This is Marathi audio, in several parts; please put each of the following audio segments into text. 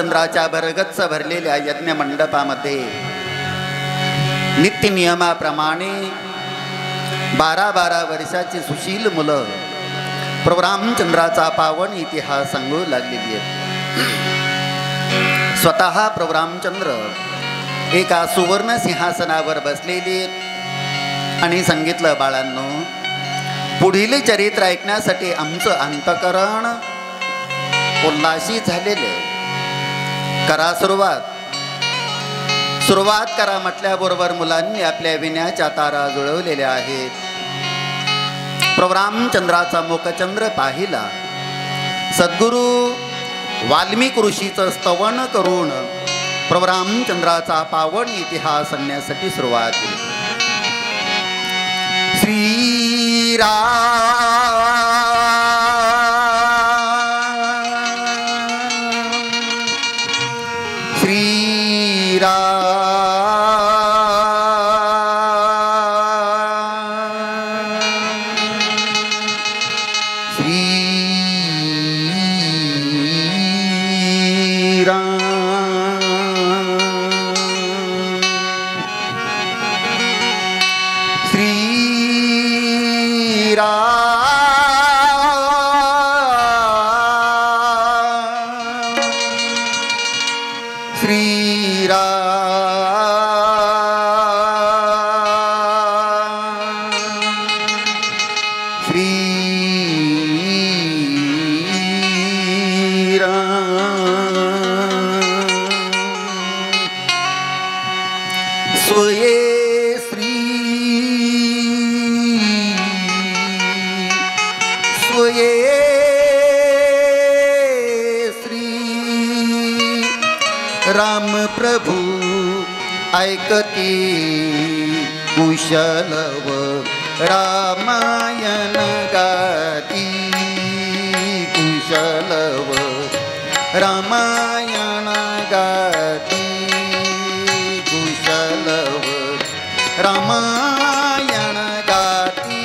चंद्राच्या भरगच्च भरलेल्या यज्ञ मंडपामध्ये नित्य नियमाप्रमाणे 12-12 वर्षाची सुशील मुलं प्रभू रामचंद्राचा पावन इतिहास सांगू लागलेली आहेत. स्वतः प्रभू रामचंद्र एका सुवर्ण सिंहासनावर बसलेले आणि सांगितलं, बाळांनो, पुढील चरित्र ऐकण्यासाठी आमचं अंतकरण उल्हासित झालेले. करा सुरुवात करा म्हटल्याबरोबर मुलांनी आपल्या विण्याच्या तारा जुळवलेल्या आहेत. प्रभू रामचंद्राचा मुखचंद्र पाहिला. सद्गुरू वाल्मिक ऋषीचं स्तवन करून प्रभू रामचंद्राचा पावन इतिहास सांगण्यासाठी सुरुवात केली. राम प्रभू ऐकती कुशलव रामायण गाती कुशलव रामायण गाती कुशलव रामायण गाती.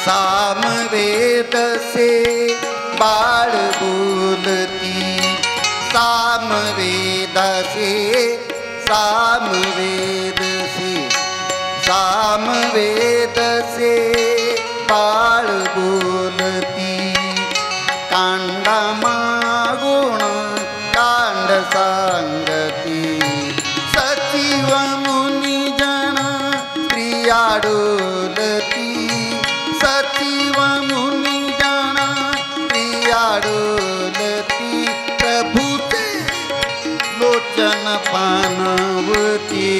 सामवेद से बाळ बोलती सामवेद से सामवेद से सामवेद से बाळ बोलती कांडा मागुण कांड सांगती सचिव मुनी आडोलती सचिव मुनी जाणा ती आडोलती प्रभूचे लोचन पानवती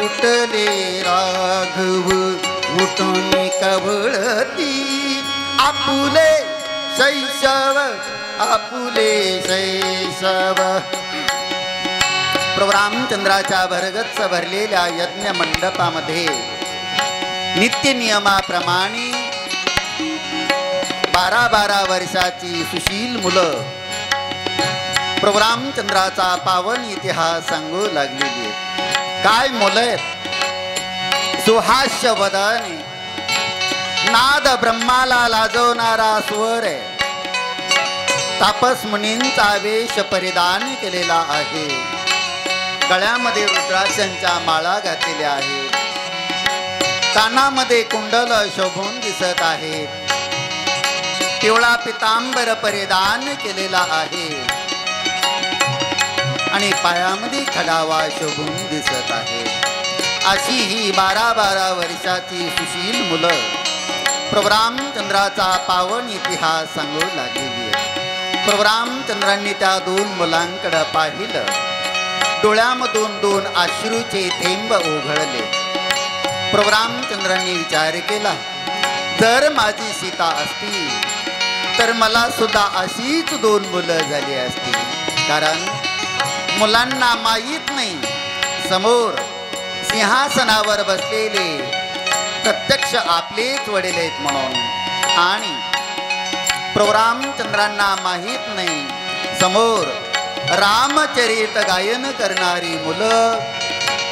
उठले राघव उठून कवळती आपुले शैशव आपुले शैशव. प्रभू रामचंद्राच्या भरगच्च भरलेल्या यज्ञ मंडपामध्ये नित्य नियमाप्रमाणे 12-12 वर्षाची सुशील मुलं प्रभू रामचंद्राचा पावन इतिहास सांगू लागलेली आहे. काय मुलं आहेत, सुहास्य वदने, नाद ब्रह्माला लाजवणारा स्वर आहे. तापस मुनींचा वेश परिधान केलेला आहे. गळ्यामध्ये रुद्राक्षांच्या माळा घातलेल्या आहेत. कानामध्ये कुंडल शोभून दिसत आहेत. पिवळा पितांबर परिधान केलेला आहे आणि पायामध्ये खडावा शोभून दिसत आहे. अशी ही 12-12 वर्षाची सुशील मुलं प्रभू रामचंद्राचा पावन इतिहास सांगू लागलेली आहे. प्रभू रामचंद्रांनी त्या 2 मुलांकडे पाहिलं. डोळ्यामधून 2 अश्रूचे थेंब ओघळले. प्रभू रामचंद्रांनी विचार केला, जर माझी सीता असती तर मला सुद्धा अशीच 2 मुलं झाली असती. कारण मुलांना माहीत नाही समोर सिंहासनावर बसलेले प्रत्यक्ष आपलेच वडील आहेत म्हणून. आणि प्रभू रामचंद्रांना माहीत नाही समोर रामचरित गायन करणारी मुलं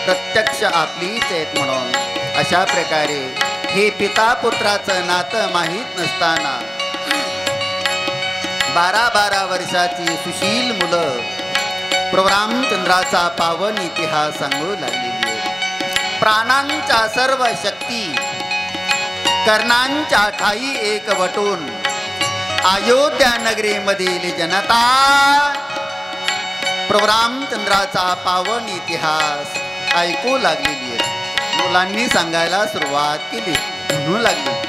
प्रत्यक्ष आपलीच आहेत म्हणून. अशा प्रकारे हे पिता पुत्राचं नातं माहीत नसताना 12-12 वर्षाची सुशील मुलं प्रभू रामचंद्राचा पावन इतिहास सांगू लागलेली आहे. प्राणांच्या सर्व शक्ती कर्णांच्या ठाई एक वटून अयोध्या नगरीमधील जनता प्रभू रामचंद्राचा पावन इतिहास ऐकू लागलेली आहे. मुलांनी सांगायला सुरुवात केली. म्हणू लागली,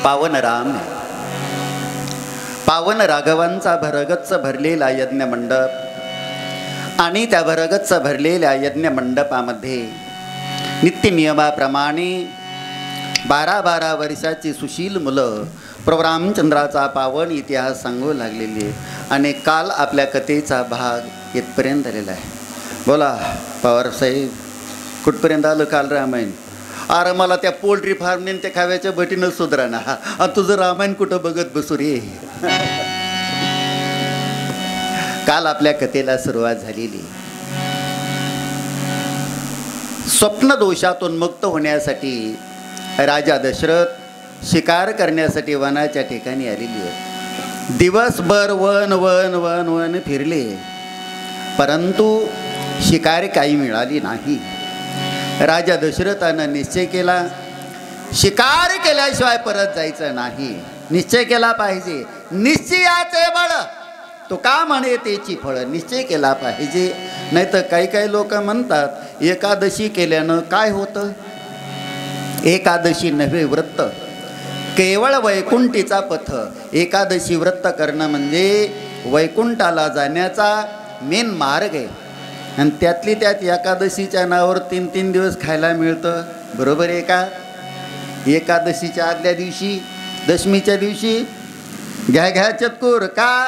पावन राम, पावन राघवांचा भरगच्च भरलेला यज्ञ मंडप आणि त्या भरगच्च भरलेल्या यज्ञ मंडपामध्ये नित्यनियमाप्रमाणे 12-12 वर्षाची सुशील मुलं प्रभू रामचंद्राचा पावन इतिहास सांगू लागलेली आहे. आणि काल आपल्या कथेचा भाग इथपर्यंत आलेला आहे. बोला पवार साहेब, कुठपर्यंत आलं काल रामायण? अरे मला त्या पोल्ट्री फार्मने त्या खाव्याच्या बटीनं सुधरा ना, तुझं रामायण कुठं बघत बसू रे. काल आपल्या कथेला सुरुवात झालेली. स्वप्न दोषातून मुक्त होण्यासाठी राजा दशरथ शिकार करण्यासाठी वनाच्या ठिकाणी आलेली आहे. दिवसभर वन वन वन वन फिरले, परंतु शिकार काही मिळाली नाही. राजा दशरथानं निश्चय केला, शिकार केल्याशिवाय परत जायचं नाही. निश्चय केला पाहिजे. निश्चयाचे बळ तो का म्हणे त्याची फळं. निश्चय केला पाहिजे. नाही तर काही काही लोक म्हणतात एकादशी केल्यानं काय होतं. एकादशी नव्हे व्रत, केवळ वैकुंठीचा पथ. एकादशी व्रत करणं म्हणजे वैकुंठाला जाण्याचा मेन मार्ग आहे. आणि त्यातली त्यात एकादशीच्या नावावर 3-3 दिवस खायला मिळतं. बरोबर आहे का? एकादशीच्या आदल्या दिवशी, दशमीच्या दिवशी घ्या चतकुर का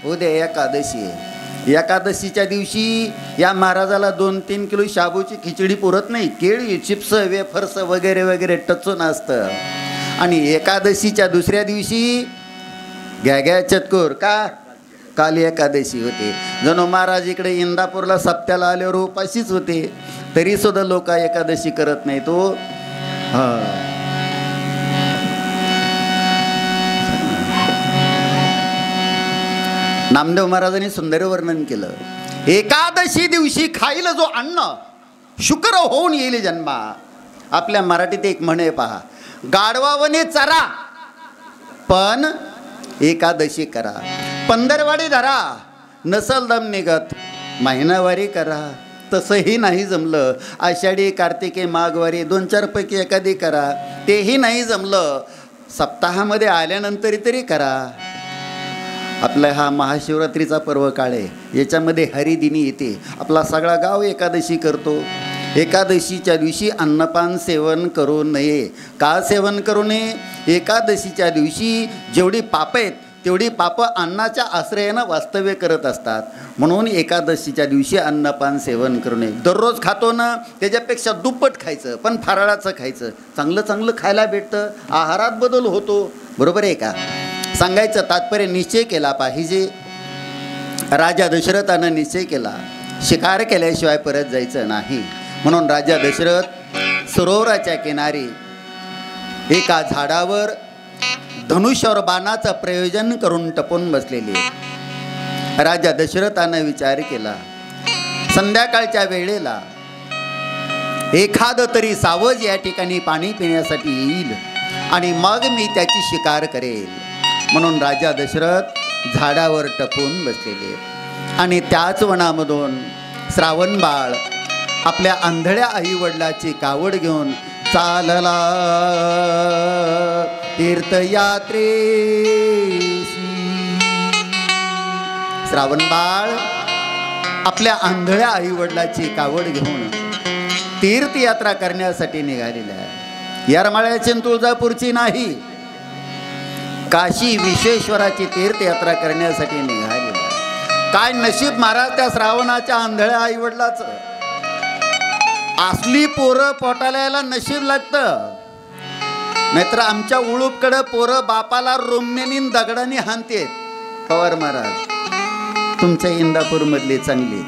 उद्या एकादशी आहे. एकादशीच्या दिवशी या महाराजाला 2-3 किलो शाबूची खिचडी पुरत नाही. केळी, चिप्स, वेफर्स वगैरे वगैरे टचून असतं. आणि एकादशीच्या दुसऱ्या दिवशी घ्या चतकुर का काल एकादशी होते. जणू महाराज इकडे इंदापूरला सप्त्याला आल्यावर उपाशीच होते, तरी सुद्धा लोक एकादशी करत नाही. तो नामदेव महाराजांनी सुंदर वर्णन केलं. एकादशी दिवशी खाईल जो अन्न शुक्र होऊन येईल जन्मा. आपल्या मराठीत एक म्हणे पहा, गाढवावने चरा पण एकादशी करा. पंधरवाडी धरा, नसल दम निघत महिनावारी करा. तसंही नाही जमलं, आषाढी, कार्तिकी, माघवारी 2-4 पैकी एखादी करा. तेही नाही जमलं, सप्ताहामध्ये आल्यानंतर तरी करा. आपला हा महाशिवरात्रीचा पर्व काळ आहे, याच्यामध्ये हरिदिनी येते. आपला सगळा गाव एकादशी करतो. एकादशीच्या दिवशी अन्नपान सेवन करू नये. का सेवन करू नये? एकादशीच्या दिवशी जेवढी पापं आहेत तेवढी पापं अन्नाच्या आश्रयानं वास्तव्य करत असतात. म्हणून एकादशीच्या दिवशी अन्नपान सेवन करू नये. दररोज खातो ना, त्याच्यापेक्षा दुप्पट खायचं, पण फराळाचं खायचं. चांगलं चांगलं खायला भेटतं, आहारात बदल होतो. बरोबर आहे का? सांगायचं तात्पर्य निश्चय केला पाहिजे. राजा दशरथानं निश्चय केला, शिकार केल्याशिवाय परत जायचं नाही. म्हणून राजा दशरथ सरोवराच्या किनारी एका झाडावर धनुष्यावर बाणाचं प्रयोजन करून टपून बसलेले. राजा दशरथानं विचार केला, संध्याकाळच्या वेळेला एखादं तरी सावज या ठिकाणी पाणी पिण्यासाठी येईल आणि मग मी त्याची शिकार करेल. म्हणून राजा दशरथ झाडावर टपून बसलेले. आणि त्याच वनामधून श्रावण बाळ आपल्या आंधळ्या आईवडिलाची कावड घेऊन चालला तीर्थयात्रेसी. श्रावण बाळ आपल्या आंधळ्या आईवडिलाची कावड घेऊन तीर्थयात्रा करण्यासाठी निघालेला आहे. येरमाळ्याची तुळजापूरची नाही, काशी विश्वेश्वराची तीर्थयात्रा करण्यासाठी निघालेला. काय नशीब महाराज त्या श्रावणाच्या आंधळ्या आईवडिलाचं. असली पोरं पोटाला यायला नशीब लागतं. नाहीतर आमच्या उळूपकडं पोरं बापाला रोमण्यानी दगडाने हाणतेत. पवार महाराज तुमच्या इंदापूरमधले चांगले,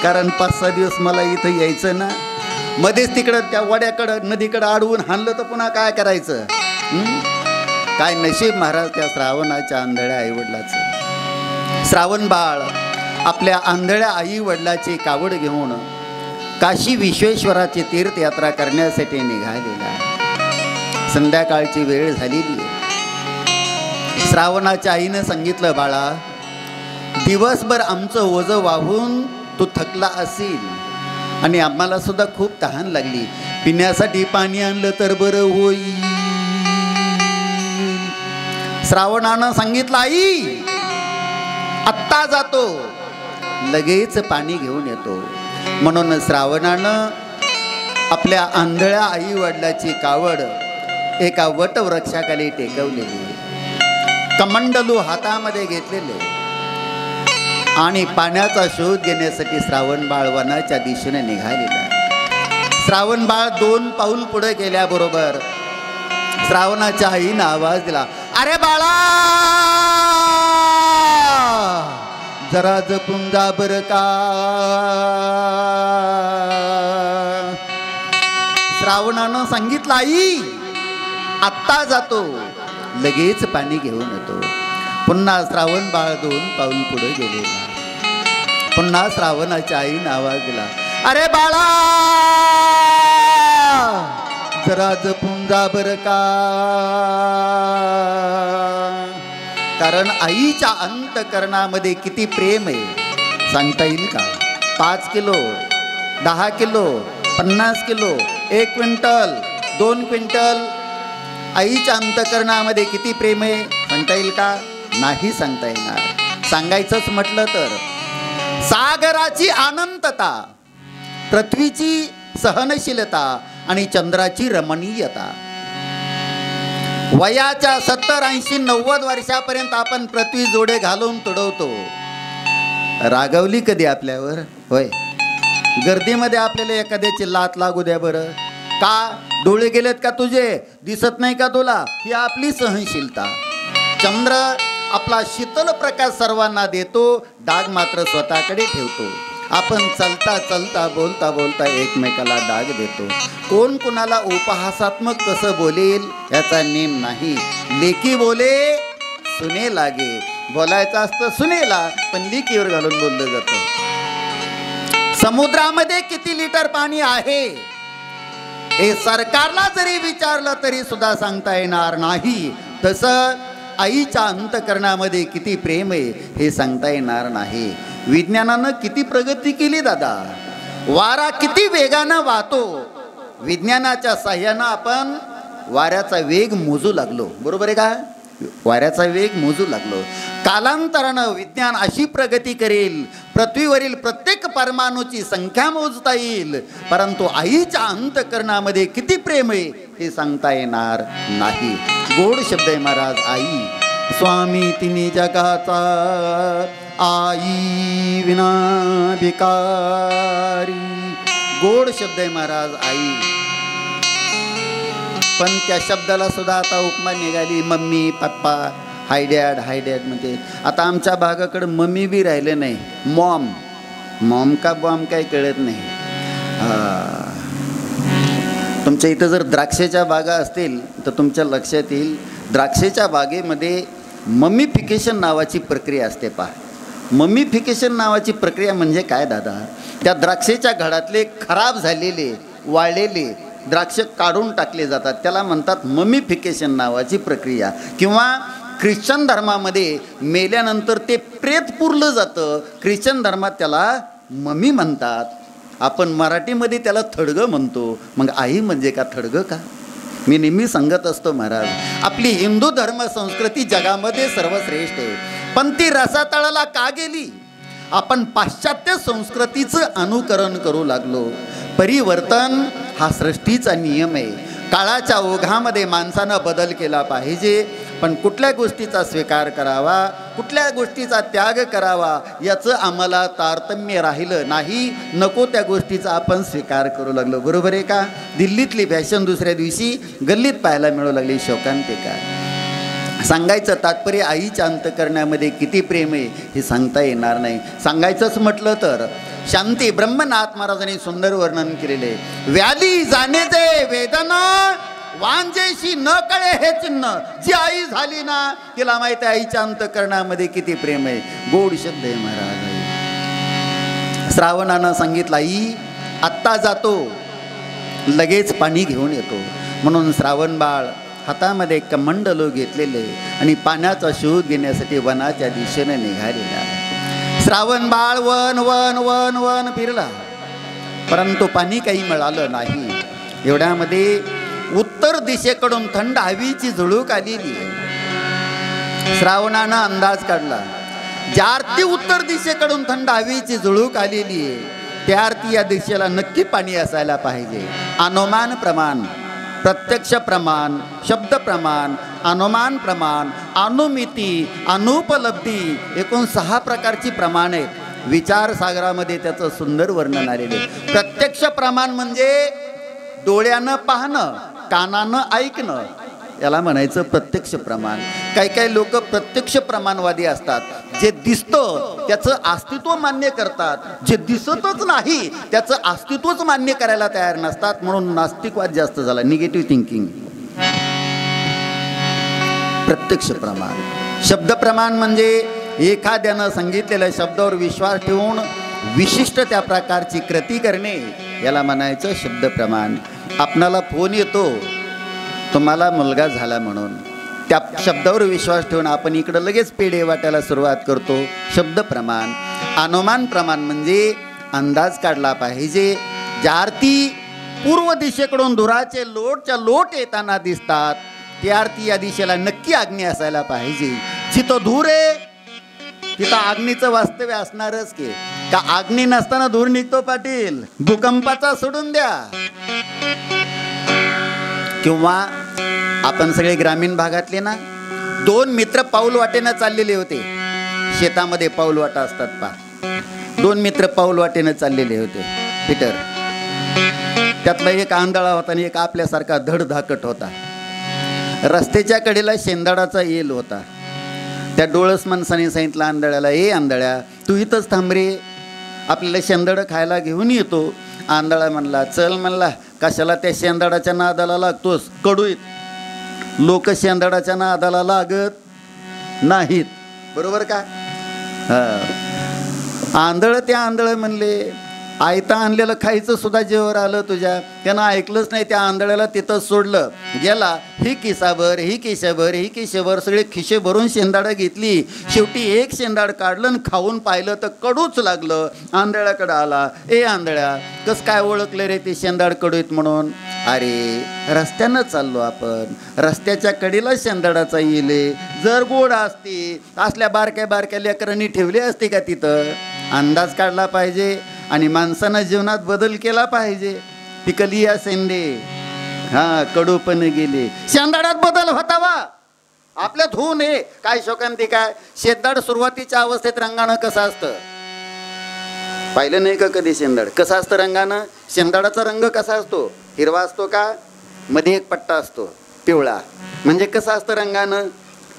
कारण 5-6 दिवस मला इथं यायचं ना, मध्येच तिकडं त्या वड्याकडं नदीकडं अडवून हाणलं तर पुन्हा काय करायचं. काय नशीब महाराज त्या श्रावणाच्या आंधळ्या आईवडिलाचं. श्रावण बाळ आपल्या आंधळ्या आईवडिलाची कावड घेऊन काशी विश्वेश्वराची तीर्थयात्रा करण्यासाठी निघालेला. संध्याकाळची वेळ झालेली आहे. श्रावणाच्या आईनं सांगितलं, बाळा दिवसभर आमचं ओझं वाहून तू थकला असेल आणि आम्हाला सुद्धा खूप तहान लागली. पिण्यासाठी पाणी आणलं तर बरं होईल. श्रावणानं सांगितलं, आई आत्ता जातो, लगेच पाणी घेऊन येतो. म्हणून श्रावणानं आपल्या आंधळ्या आई वडिलाची कावड एका वटवृक्षाखाली टेकवलेली, कमंडलू हातामध्ये घेतलेले आणि पाण्याचा शोध घेण्यासाठी श्रावण बाळ वनाच्या दिशेने निघालेला. श्रावण बाळ 2 पाऊल पुढे गेल्याबरोबर श्रावणाच्या आईनं आवाज दिला, अरे बाळा जरा जपून जा बरं का. श्रावणानं सांगितलं, आई आत्ता जातो, लगेच पाणी घेऊन येतो. पुन्हा श्रावण बाळ 2 पाऊल पुढे गेलेला. पुन्हा श्रावणाच्या आईनं आवाज दिला, अरे बाळा जरा जपून जा बरं का. कारण आईच्या अंतकरणामध्ये किती प्रेम आहे सांगता येईल का. 5 kilo, 10 kilo, 50 kilo, 1 quintal, 2 quintal, आईच्या अंतकरणामध्ये किती प्रेम आहे सांगता येईल का. नाही सांगता येणार. सांगायचंच म्हटलं तर सागराची अनंतता, पृथ्वीची सहनशीलता आणि चंद्राची रमणीयता. वयाच्या 70, 80, 90 वर्षापर्यंत आपण पृथ्वी जोडे घालून तुडवतो. रागवली कधी आपल्यावर? होय. गर्दीमध्ये आपल्याला एखाद्याची लात लागू द्या बरं का. डोळे गेलेत का तुझे, दिसत नाही का तुला, ही आपली सहनशीलता. चंद्र आपला शीतल प्रकाश सर्वांना देतो, डाग मात्र स्वतःकडे ठेवतो. आपण चलता चलता बोलता बोलता एकमेकाला डाग देतो. कोण कुणाला उपहासात्मक कसं बोलेल याचा नेम नाही. लेकी बोले सुने लागे. बोलायचं असतं सुनेला, पण लेकीवर घालून बोललं जातं. समुद्रामध्ये किती लिटर पाणी आहे हे सरकारला जरी विचारलं तरी सुद्धा सांगता येणार नाही. तसं आईच्या अंतकरणामध्ये किती प्रेम आहे हे सांगता येणार नाही. विज्ञानानं किती प्रगती केली दादा. वारा किती वेगानं वाहतो. विज्ञानाच्या साह्यानं आपण वाऱ्याचा वेग मोजू लागलो. बरोबर आहे का. वाऱ्याचा वेग मोजू लागलो. कालांतरानं विज्ञान अशी प्रगती करेल, पृथ्वीवरील प्रत्येक परमाणूची संख्या मोजता येईल, परंतु आईच्या अंतकरणामध्ये किती प्रेम आहे हे सांगता येणार नाही. गोड शब्द आहे महाराज. आई स्वामी तिने जगाचा, आई विना भिकारी. गोड शब्द आहे महाराज आई. पण त्या शब्दाला सुद्धा आता उपमा निघाली. मम्मी पप्पा, हाय डॅड म्हणजे आता आमच्या भागाकडे मम्मी बी राहिले नाही. मॉम, मॉम का बॉम काही कळत नाही. तुमच्या इथं जर द्राक्षाच्या बागा असतील तर तुमच्या लक्षात येईल, द्राक्षाच्या बागेमध्ये मम्मीफिकेशन नावाची प्रक्रिया असते. पहा, मम्मीफिकेशन नावाची प्रक्रिया म्हणजे काय दादा. त्या द्राक्षाच्या घडातले खराब झालेले वाळलेले द्राक्ष काढून टाकले जातात. त्याला म्हणतात मम्मीफिकेशन नावाची प्रक्रिया. किंवा ख्रिश्चन धर्मामध्ये मेल्यानंतर ते प्रेत पुरलं जातं. ख्रिश्चन धर्मात त्याला मम्मी म्हणतात. आपण मराठीमध्ये त्याला थडगं म्हणतो. मग आई म्हणजे का थडगं का. मी नेहमी सांगत असतो महाराज, आपली हिंदू धर्म संस्कृती जगामध्ये सर्वश्रेष्ठ आहे, पण ती रसातळाला का गेली. आपण पाश्चात्य संस्कृतीचं अनुकरण करू लागलो. परिवर्तन हा सृष्टीचा नियम आहे. काळाच्या ओघामध्ये माणसानं बदल केला पाहिजे, पण कुठल्या गोष्टीचा स्वीकार करावा, कुठल्या गोष्टीचा त्याग करावा याचं आम्हाला तारतम्य राहिलं नाही. नको त्या गोष्टीचा आपण स्वीकार करू लागलो. बरोबर आहे का. दिल्लीतली फॅशन दुसऱ्या दिवशी गल्लीत पाहायला मिळू लागली. शोकांतिका. सांगायचं तात्पर्य आईच्या अंतकरणामध्ये किती प्रेम आहे हे सांगता येणार नाही. सांगायचंच म्हटलं तर शांती ब्रह्मनाथ महाराजांनी सुंदर वर्णन केलेले. व्याली जाणेचे वेदना, वांजेशी न कळे हे चिन्ह. जी आई झाली ना तिला माहिती आहे आईच्या अंतकरणामध्ये किती प्रेम आहे. गोड शब्द आहे महाराज. श्रावणानं सांगितलं, आई आत्ता जातो, लगेच पाणी घेऊन येतो. म्हणून श्रावण बाळ हातामध्ये कमंडलो घेतलेले आणि पाण्याचा शोध घेण्यासाठी वनाच्या दिशेने निघालेला. Shravan Bal one one one one फिरला, परंतु पाणी काही मिळालं नाही. एवढ्यामध्ये उत्तर दिशेकडून थंड हवेची झुळूक आलेली आहे. श्रावणानं अंदाज काढला, ज्या आरती उत्तर दिशेकडून थंड हवेची झुळूक आलेली आहे त्या आरती या दिशेला नक्की पाणी असायला पाहिजे. अनुमान प्रमाण, प्रत्यक्ष प्रमाण, शब्द प्रमाण, अनुमान प्रमाण, अनुमिती, अनुपलब्धी, एकूण 6 प्रकारची प्रमाण आहेत. विचारसागरामध्ये त्याचं सुंदर वर्णन आलेले. प्रत्यक्ष प्रमाण म्हणजे डोळ्यानं पाहणं, कानानं ऐकणं, याला म्हणायचं प्रत्यक्ष प्रमाण. काही काही लोक प्रत्यक्ष प्रमाणवादी असतात. जे दिसतं त्याचं अस्तित्व मान्य करतात, जे दिसतच नाही त्याचं अस्तित्वच मान्य करायला तयार नसतात. म्हणून नास्तिकवाद जास्त झाला, निगेटिव्ह थिंकिंग. प्रत्यक्ष प्रमाण. शब्द प्रमाण म्हणजे एखाद्यानं सांगितलेल्या शब्दावर विश्वास ठेवून विशिष्ट त्या प्रकारची कृती करणे, याला म्हणायचं शब्द प्रमाण. आपणाला फोन येतो तुम्हाला मुलगा झाला म्हणून, त्या शब्दावर विश्वास ठेवून आपण इकडं लगेच पेढे वाटायला सुरुवात करतो, शब्द प्रमाण. अनुमान प्रमाण म्हणजे अंदाज काढला पाहिजे. ज्या आरती पूर्व दिशेकडून धुराचे लोटच्या लोट येताना दिसतात त्या आरती या दिशेला नक्की अग्नी असायला पाहिजे. जिथं धूर आहे तिथं अग्नीचं वास्तव्य असणारच की. का अग्नी नसताना धूर निघतो पाटील? भूकंपाचा सोडून द्या. किंवा आपण सगळे ग्रामीण भागातले ना, 2 मित्र पाऊल वाटेनं चाललेले होते. शेतामध्ये पाऊल वाटा असतात पा. 2 मित्र पाऊल वाटेनं चाललेले होते. पीटर, त्यातला एक आंधळा होता आणि एक आपल्यासारखा धडधाकट होता. रस्त्याच्या कडेला शेंदाडाचा येल होता. त्या डोळस माणसाने सांगितलं आंधळ्याला, ए आंधळ्या तू इथंच थांब रे, आपल्याला शेंदाडं खायला घेऊन येतो. आंधळा म्हणला, चल म्हणला, कशाला त्या शेंदाडाच्या नादाला लागतोस, कडूत. लोक शेंदाडाच्या नादाला लागत नाहीत, बरोबर का? आंधळ त्या आंधळ म्हणले, आयता आणलेलं खायचं सुद्धा जेवर आलं तुझ्या. त्यानं ऐकलंच नाही, त्या आंधळ्याला तिथंच सोडलं. गेला, ही किसाभर, ही किशाभर, ही किशेभर, सगळे खिशे भरून शेंदाडं घेतली. शेवटी एक शेंदाड काढलं आणि खाऊन पाहिलं तर कडूच लागलं. आंधळ्याकडं आला, ए आंधळ्या कसं काय ओळखलं रे ते शेंदाड कडूत म्हणून? अरे रस्त्यानं चाललो आपण, रस्त्याच्या कडेला शेंदाडाचा येले, जर गोड असती असल्या बारक्या बारक्या लेकरांनी ठेवली असती का तिथं? अंदाज काढला पाहिजे आणि माणसानं जीवनात बदल केला पाहिजे. पिकली या शेंडे, हा कडू पण गेले. शेंदाडात बदल होता वा, आपल्यात होऊ नये. काय शोकांती काय, शेंदाड सुरुवातीच्या अवस्थेत रंगानं कसं असतं पाहिलं नाही का कधी? शेंदाड कसं असतं रंगानं? शेंदाडाचा रंग कसा असतो? हिरवा असतो का? मध्ये एक पट्टा असतो पिवळा. म्हणजे कसं असतं रंगानं?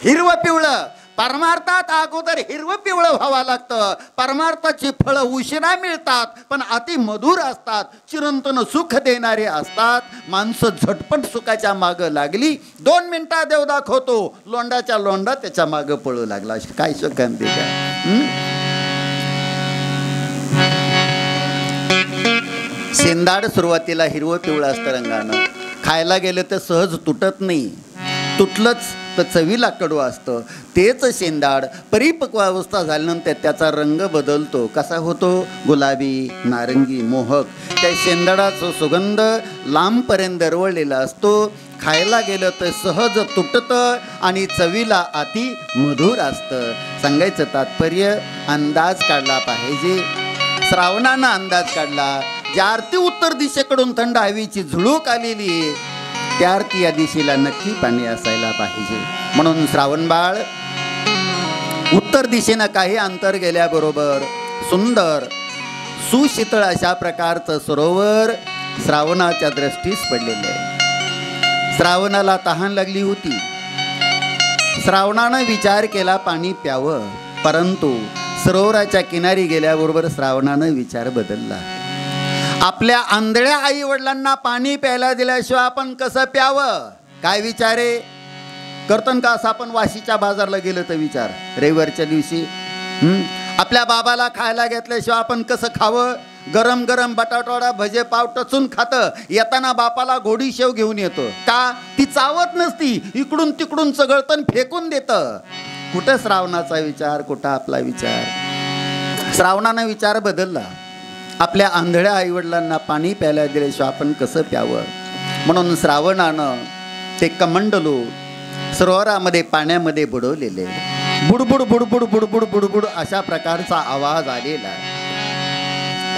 हिरवं पिवळं. परमार्थात अगोदर हिरवं पिवळं व्हावं लागतं. परमार्थाची फळं उशिरा मिळतात पण अति मधुर असतात, चिरंतन सुख देणारे असतात. माणसं झटपट सुखाच्या मागं लागली. 2 मिनिटात देव दाखवतो, लोंडाच्या लोंडा त्याच्या मागं पळू लागला. काय शोकांती काय? शेंदाड सुरुवातीला हिरवं पिवळं असतं रंगानं. खायला गेलं तर सहज तुटत नाही, तुटलंच तर चवीला कडू असतं. तेच शेंदाड परिपक्व अवस्था झाल्यानंतर त्याचा रंग बदलतो. कसा होतो? गुलाबी, नारंगी, मोहक. त्या शेंदाडाचा सुगंध लांबपर्यंत दरवळलेला असतो. खायला गेलं तर सहज तुटतं आणि चवीला अति मधुर असतं. सांगायचं तात्पर्य, अंदाज काढला पाहिजे. श्रावणानं अंदाज काढला. ज्या आरती उत्तर दिशेकडून थंड हवेची झुळूक आलेली आहे त्या आरती या दिशेला नक्की पाणी असायला पाहिजे. म्हणून श्रावण बाळ उत्तर दिशेनं काही अंतर गेल्याबरोबर सुंदर सुशीतळ अशा प्रकारचं सरोवर श्रावणाच्या दृष्टीस पडलेलं आहे. श्रावणाला तहान लागली होती. श्रावणानं विचार केला पाणी प्यावं, परंतु सरोवराच्या किनारी गेल्याबरोबर श्रावणानं विचार बदलला. आपल्या आंधळ्या आई वडिलांना पाणी प्यायला दिल्याशिवाय आपण कसं प्यावं? काय विचारे करतो का? असं आपण वाशीच्या बाजारला गेलं तर विचार, रविवारच्या दिवशी आपल्या बाबाला खायला घेतल्याशिवाय आपण कसं खावं? गरम गरम बटाटवडा भजे पाव टचून खातं. येताना बापाला घोडी शेव घेऊन येतो का? ती चावत नसती, इकडून तिकडून चगळतन फेकून देतं. कुठं श्रावणाचा विचार, कुठं आपला विचार? श्रावणानं विचार बदलला. आपल्या आंधळ्या आईवडिलांना पाणी प्यायला दिल्याशिवाय आपण कसं प्यावं? म्हणून श्रावणानं ते कमंडलू सरोवरामध्ये पाण्यामध्ये बुडवलेले. बुडबुड बुडबुड बुडबुड बुडबुड अशा प्रकारचा आवाज आलेला.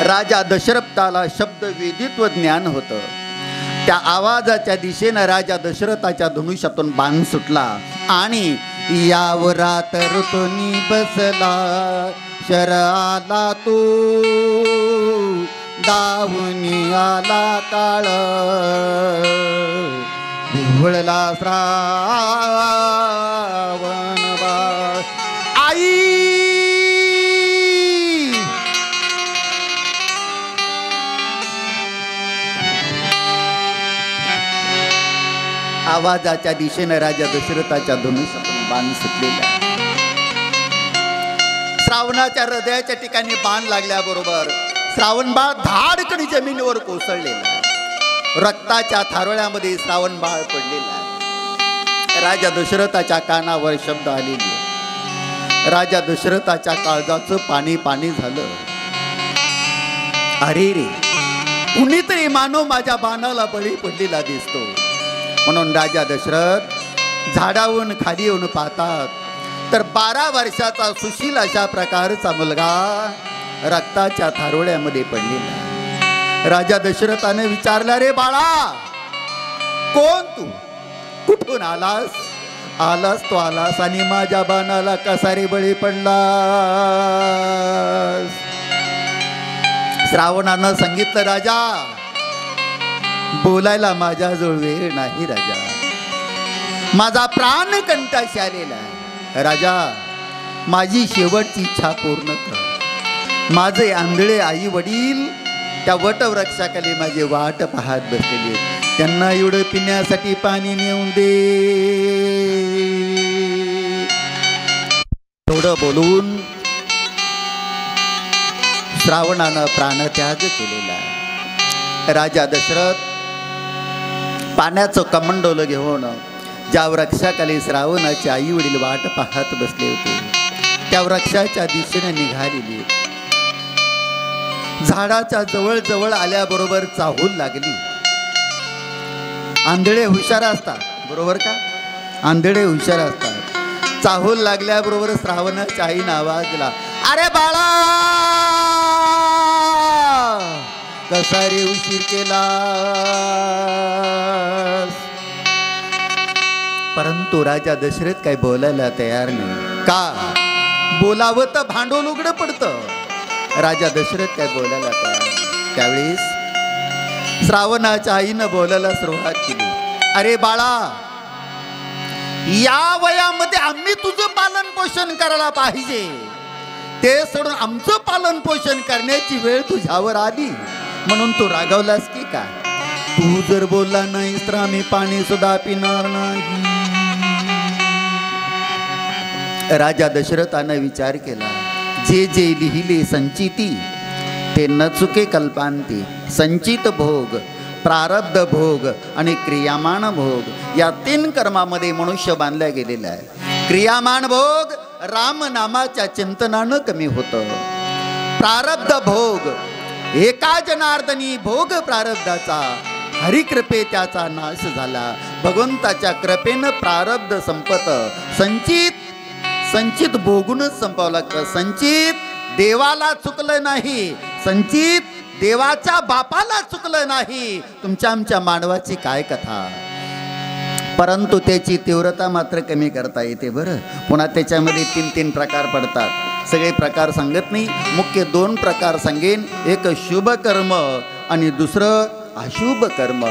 राजा दशरथाला शब्द वेदित्व ज्ञान होतं. त्या आवाजाच्या दिशेनं राजा दशरथाच्या धनुष्यातून बाण सुटला आणि यावरात ऋतुनी बसला शर आला तो दावूनी आला काळ विव्हळला श्रावण बाळ. आई आवाजाच्या दिशेनं राजा दशरथाच्या धनुष्यातून बाण सुटलेला. श्रावणाच्या हृदयाच्या ठिकाणी बाण लागल्याबरोबर श्रावण बाळ धाडकन जमिनीवर कोसळलेला. रक्ताच्या थारोळ्यामध्ये श्रावण बाळ पडलेला. राजा दशरथाच्या कानावर शब्द आलेले. राजा दशरथाच्या काळजाचं पाणी पाणी झालं. अरे रे, कुणीतरी मानव माझ्या बाणाला बळी पडलेला दिसतो. म्हणून राजा दशरथ झाडावरून खाली येऊन पाहतात तर 12 वर्षाचा सुशील अशा प्रकारचा मुलगा रक्ताच्या थारोळ्यामध्ये पडलेला. राजा दशरथाने विचारला, रे बाळा, कोण तू, कुठून आलास? आलास तो आलास आणि माझ्या बाणाला कसा रे बळी पडलास? श्रावणानं सांगितलं, राजा बोलायला माझ्याजवळ वेळ नाही राजा, माझा प्राण कंटाळी आलेला आहे. राजा, माझी शेवटची इच्छा पूर्ण कर. माझे आंधळे आई वडील त्या वटवृक्षाखाली माझे वाट पाहत बसलेले, त्यांना एवढं पिण्यासाठी पाणी नेऊन दे. एवढं बोलून श्रावणानं प्राणत्याग केलेला. राजा दशरथ पाण्याचं कमंडोलं घेऊन ज्या वृक्षाखाली श्रावणाचे आई वडील वाट पाहत बसले होते त्या वृक्षाच्या दिशेने निघालेली. झाडाच्या जवळ जवळ आल्याबरोबर चाहूल लागली. आंधळे हुशार असतात, बरोबर का? आंधळे हुशार असतात. चाहूल लागल्याबरोबर श्रावणाच्या आईनं आवाज दिला, अरे बाळा, कसा रे उशीर केला? परंतु राजा दशरथ काही बोलायला तयार नाही. का? बोलावं तर भांडवल उघडं पडतं. राजा दशरथ काय बोलायला तयार नाही. त्यावेळेस श्रावणाच्या आईनं बोलायला सुरुवात केली, अरे बाळा, या वयामध्ये आम्ही तुझं पालन पोषण करायला पाहिजे, ते सोडून आमचं पालन पोषण करण्याची वेळ तुझ्यावर आली म्हणून तू रागावलास की काय? तू जर बोलला नाहीस तर आम्ही पाणी सुद्धा पिणार नाही. राजा दशरथानं विचार केला, जे जे लिहिले संचिती ते न चुके कल्पांती. संचित भोग, प्रारब्ध भोग आणि क्रियामान भोग या 3 कर्मामध्ये मनुष्य बांधला गेलेला आहे. क्रियामान भोग राम नामाच्या चिंतनानं कमी होतं. प्रारब्ध भोग एका जनार्दनी भोग प्रारब्धाचा, हरिकृपे त्याचा नाश झाला. भगवंताच्या कृपेनं प्रारब्ध संपत. संचित भोगूनच संपावं लागतं. संचित देवाला चुकलं नाही, संचित देवाच्या बापाला चुकलं नाही. तुमच्या आमच्या मानवाची काय कथा, परंतु त्याची तीव्रता मात्र कमी करता येते. बरं, पुन्हा त्याच्यामध्ये 3 प्रकार पडतात. सगळे प्रकार सांगत नाही, मुख्य 2 प्रकार सांगेन. एक शुभ कर्म आणि दुसरं अशुभ कर्म.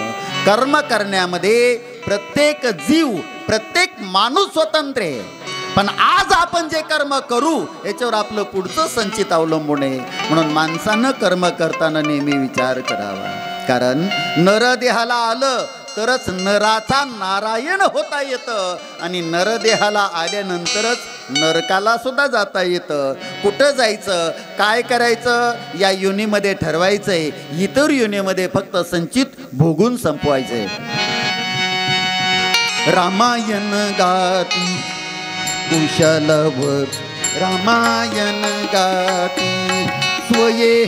कर्म करण्यामध्ये प्रत्येक जीव, प्रत्येक माणूस स्वतंत्र आहे. पण आज आपण जे कर्म करू याच्यावर आपलं पुढचं संचित अवलंबून आहे. म्हणून माणसानं कर्म करताना नेहमी विचार करावा. कारण नरदेहाला आलं तरच नराचा नारायण होता येतं आणि नरदेहाला आल्यानंतरच नरकाला सुद्धा जाता येतं. कुठं जायचं, काय करायचं या योनीमध्ये ठरवायचंय. इतर योनीमध्ये फक्त संचित भोगून संपवायचंय. रामायण गाती कुशलवत, रामायण गाती स्वये.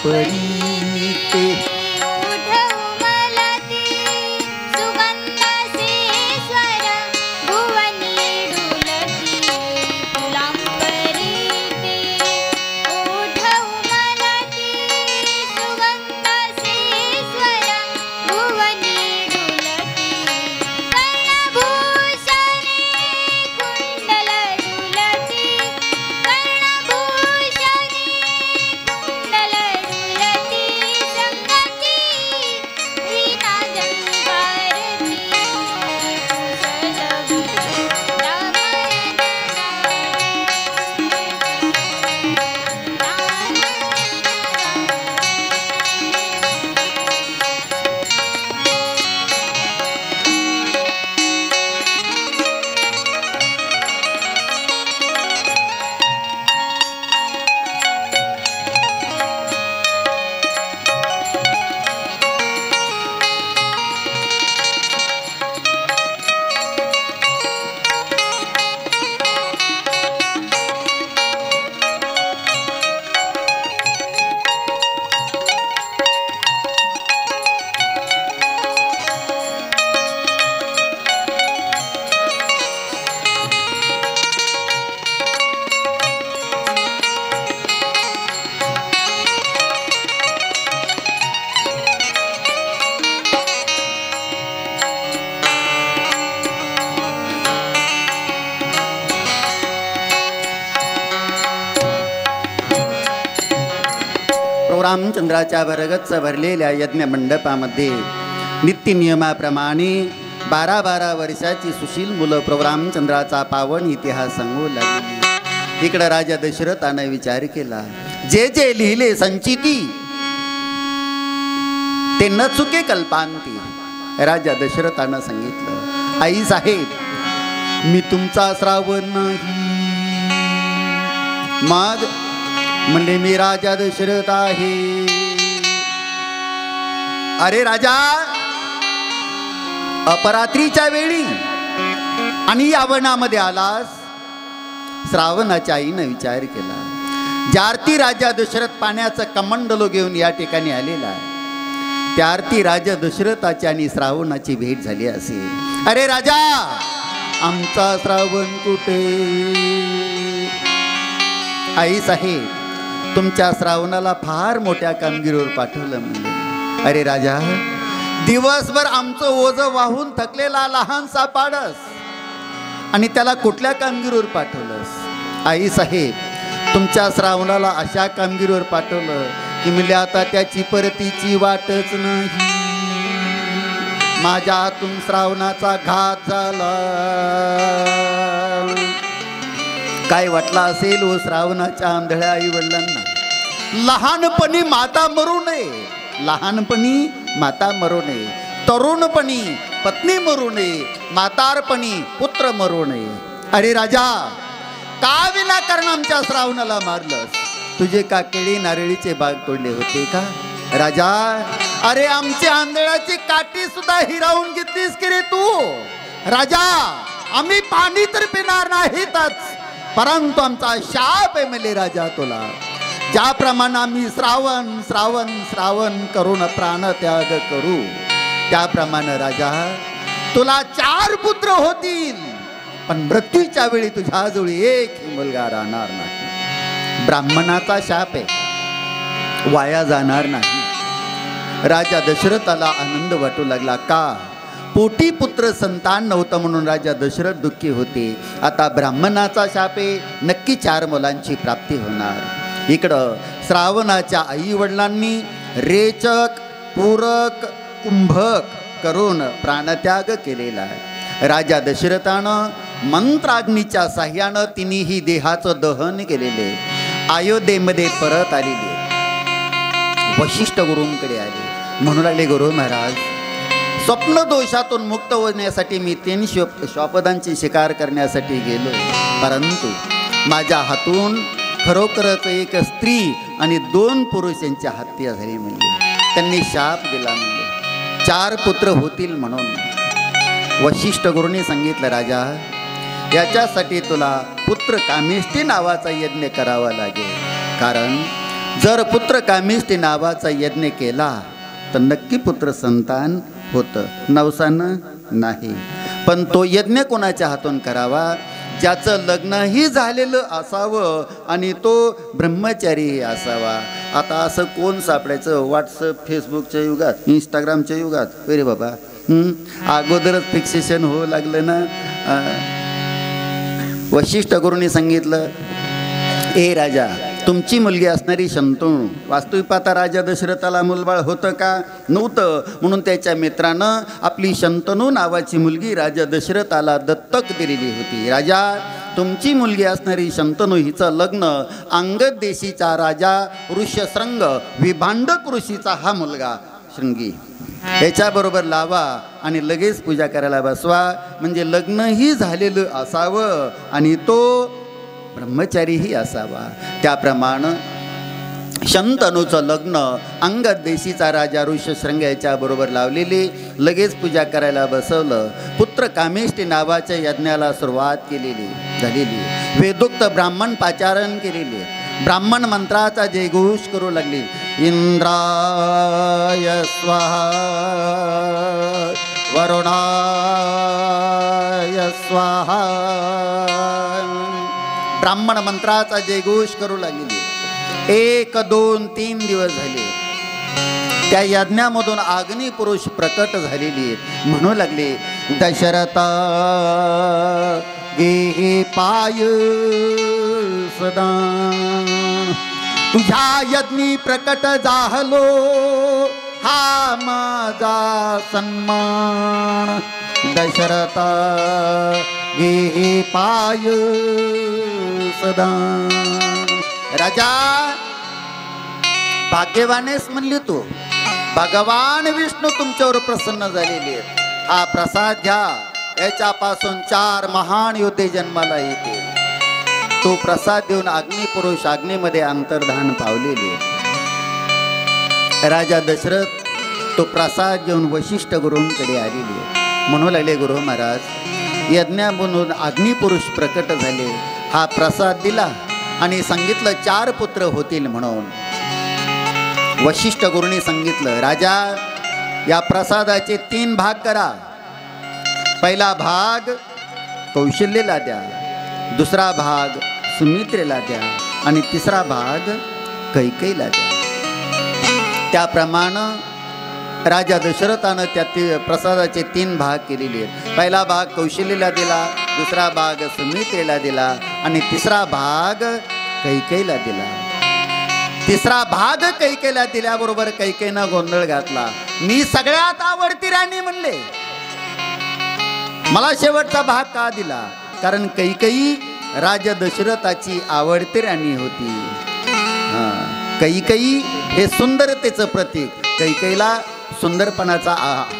परीते रामचंद्राच्या भरगच्च भरलेल्या यज्ञ मंडपामध्ये नित्य नियमाप्रमाणे 12-12 वर्षाची सुशील मुलं प्रभू रामचंद्राचा पावन इतिहास सांगू लागली. इकडं राजा दशरथानं विचार केला, जे जे लिहिले संचिती ते न चुके कल्पांती. राजा दशरथानं सांगितलं, आई साहेब, मी तुमचा श्रावण नाही. मग म्हणले, मी राजा दशरथ आहे. अरे राजा, अपरात्रीच्या वेळी आणि यावनामध्ये आलास. श्रावणाच्या आईनं विचार केला, ज्या आरती राजा दशरथ पाण्याचं कमंडलो घेऊन या ठिकाणी आलेला आहे, त्या आरती राजा दशरथाची आणि श्रावणाची भेट झाली असेल. अरे राजा, आमचा श्रावण कुठे? आई साहेब, तुमच्या श्रावणाला फार मोठ्या कामगिरीवर पाठवलं म्हणजे. अरे राजा, दिवसभर आमचं ओझं वाहून थकलेला लहानसा पाडस आणि त्याला कुठल्या कामगिरीवर पाठवलंस? आई साहेब, तुमच्या श्रावणाला अशा कामगिरीवर पाठवलं की म्हणजे आता त्याची परतीची वाटच नाही. माझ्या हातून श्रावणाचा घात झाला. काय वाटला असेल ओ श्रावणाच्या आंधळ्या आई वडिलांना? लहानपणी माता मरू नये, लहानपणी माता मरू नये, तरुणपणी पत्नी मरू नये, म्हातारपणी पुत्र मरू नये. अरे राजा, का विनाकारण आमच्या श्रावणाला मारलंस? तुझे का केळी नारळीचे बाग तोडले होते का? राजा, अरे आमची आंधळ्याची काठी सुद्धा हिरावून घेतलीस की रे तू? राजा, आम्ही पाणी तर पिणार नाहीतच, परंतु आमचा शाप आहे मेले राजा तुला. ज्याप्रमाणे आम्ही श्रावण श्रावण श्रावण करून प्राणत्याग करू, त्याप्रमाणे राजा तुला 4 पुत्र होतील, पण मृत्यूच्या वेळी तुझ्याजवळ एकही मुलगा राहणार नाही. ब्राह्मणाचा शाप आहे, वाया जाणार नाही. राजा दशरथाला आनंद वाटू लागला. का? पोटी पुत्र संतान नव्हतं म्हणून राजा दशरथ दुःखी होते. आता ब्राह्मणाचा शाप आहे, नक्की 4 मुलांची प्राप्ती होणार. इकडं श्रावणाच्या आई वडिलांनी रेचक पूरक कुंभक करून प्राणत्याग केलेला आहे. राजा दशरथानं मंत्राग्नीच्या साह्यानं तिन्ही देहाचं दहन केलेले. अयोध्येमध्ये परत आलेले वशिष्ठ गुरूंकडे आले. म्हणू लागले, गुरु महाराज, स्वप्न दोषातून मुक्त होण्यासाठी मी 3 श्वापदांची शिकार करण्यासाठी गेलो, परंतु माझ्या हातून खरोखरच एक स्त्री आणि 2 पुरुष यांच्या हत्या झाली. म्हणजे त्यांनी शाप दिला, म्हणजे 4 पुत्र होतील म्हणून. वशिष्ठ गुरूंनी सांगितलं, राजा, याच्यासाठी तुला पुत्र कामेष्टी नावाचा यज्ञ करावा लागेल, कारण जर पुत्र कामिष्टी नावाचा यज्ञ केला तर नक्की पुत्र संतान होतं, नवसानं नाही. पण तो यज्ञ कोणाच्या हातून करावा? ज्याचं लग्नही झालेलं असावं आणि तो ब्रह्मचारी असावा. आता असं कोण सापडायचं? व्हॉट्सअप फेसबुकच्या युगात, इंस्टाग्रामच्या युगात? अरे बाबा, अगोदरच फिक्सेशन होऊ लागलं ना. वशिष्ठ गुरूंनी सांगितलं, ए राजा, तुमची मुलगी असणारी शंतनू, वास्तविक पाहता राजा दशरथाला मुलबाळ होतं का? नव्हतं. म्हणून त्याच्या मित्रानं आपली शंतनू नावाची मुलगी राजा दशरथाला दत्तक दिलेली होती. राजा, तुमची मुलगी असणारी शंतनू हिचं लग्न अंगद देशीचा राजा ऋष्यशृंग विभांडक ऋषीचा हा मुलगा शृंगी याच्याबरोबर लावा आणि लगेच पूजा करायला बसवा. म्हणजे लग्नही झालेलं असावं आणि तो ब्रह्मचारीही असावा. त्याप्रमाणे शंतनूचं लग्न अंगद देशीचा राजा ऋष्यशृंग याच्या बरोबर लावलेली, लगेच पूजा करायला बसवलं. पुत्र कामेष्टी नावाच्या यज्ञाला सुरुवात केलेली झालेली. वेदोक्त ब्राह्मण पाचारण केलेली. ब्राह्मण मंत्राचा जयघोष करू लागली. इंद्राय स्वाहा, वरुणाय स्वाहा. ब्राह्मण मंत्राचा जयघोष करू लागलेली. 1, 2, 3 दिवस झाले. त्या यज्ञामधून अग्नी पुरुष प्रकट झालेली आहेत. म्हणू लागले, दशरथा गे पाय सदा, तुझ्या यज्ञी प्रकट झालो हा माझा सन्मान. दशरथा गे पाय सदा. राजा, भाग्यवानेस म्हणली तू, भगवान विष्णू तुमच्यावर प्रसन्न झालेले आहेत. हा प्रसाद घ्या, याच्यापासून 4 महान योद्धे जन्माला येतील. तो प्रसाद देऊन अग्निपुरुष अग्नीमध्ये अंतर्धान पावलेले. राजा दशरथ तो प्रसाद घेऊन वशिष्ठ गुरूंकडे आलेले. म्हणू लागले, गुरु महाराज, यज्ञामधून अग्निपुरुष प्रकट झाले. हा प्रसाद दिला आणि सांगितलं 4 पुत्र होतील म्हणून. वशिष्ठ गुरूंनी सांगितलं, राजा, या प्रसादाचे 3 भाग करा. पहिला भाग कौशल्यला द्या, दुसरा भाग सुमित्रेला द्या आणि तिसरा भाग कैकेयीला द्या. त्याप्रमाणे राजा दशरथानं त्या प्रसादाचे 3 भाग केलेले आहेत. पहिला भाग कौशल्यला दिला, दुसरा भाग सुमित्रेला दिला आणि तिसरा भाग कैकेयीला दिला. तिसरा भाग कैकेयीला दिल्याबरोबर कैकेयीनं गोंधळ घातला. मी सगळ्यात आवडती राणी म्हणले, मला शेवटचा भाग का दिला? कारण कैकेयी राजा दशरथाची आवडती राणी होती. कैकेयी हे सुंदरतेचं प्रतीक. कैकेयीला सुंदरपणाचा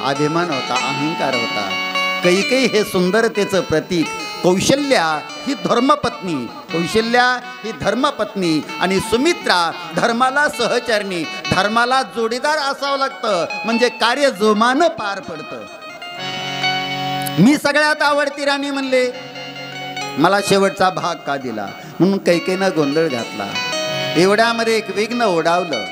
अभिमान होता, अहंकार होता. कैकेयी हे सुंदरतेचं प्रतीक. कौशल्या ही धर्मपत्नी, कौशल्या ही धर्मपत्नी आणि सुमित्रा धर्माला सहचरणी, धर्माला जोडीदार असावं लागतं, म्हणजे कार्य जोमानं पार पडतं. मी सगळ्यात आवडती राणी म्हणले, मला शेवटचा भाग का दिला? म्हणून कैकेयीनं गोंधळ घातला. एवढ्यामध्ये एक विघ्न ओढावलं.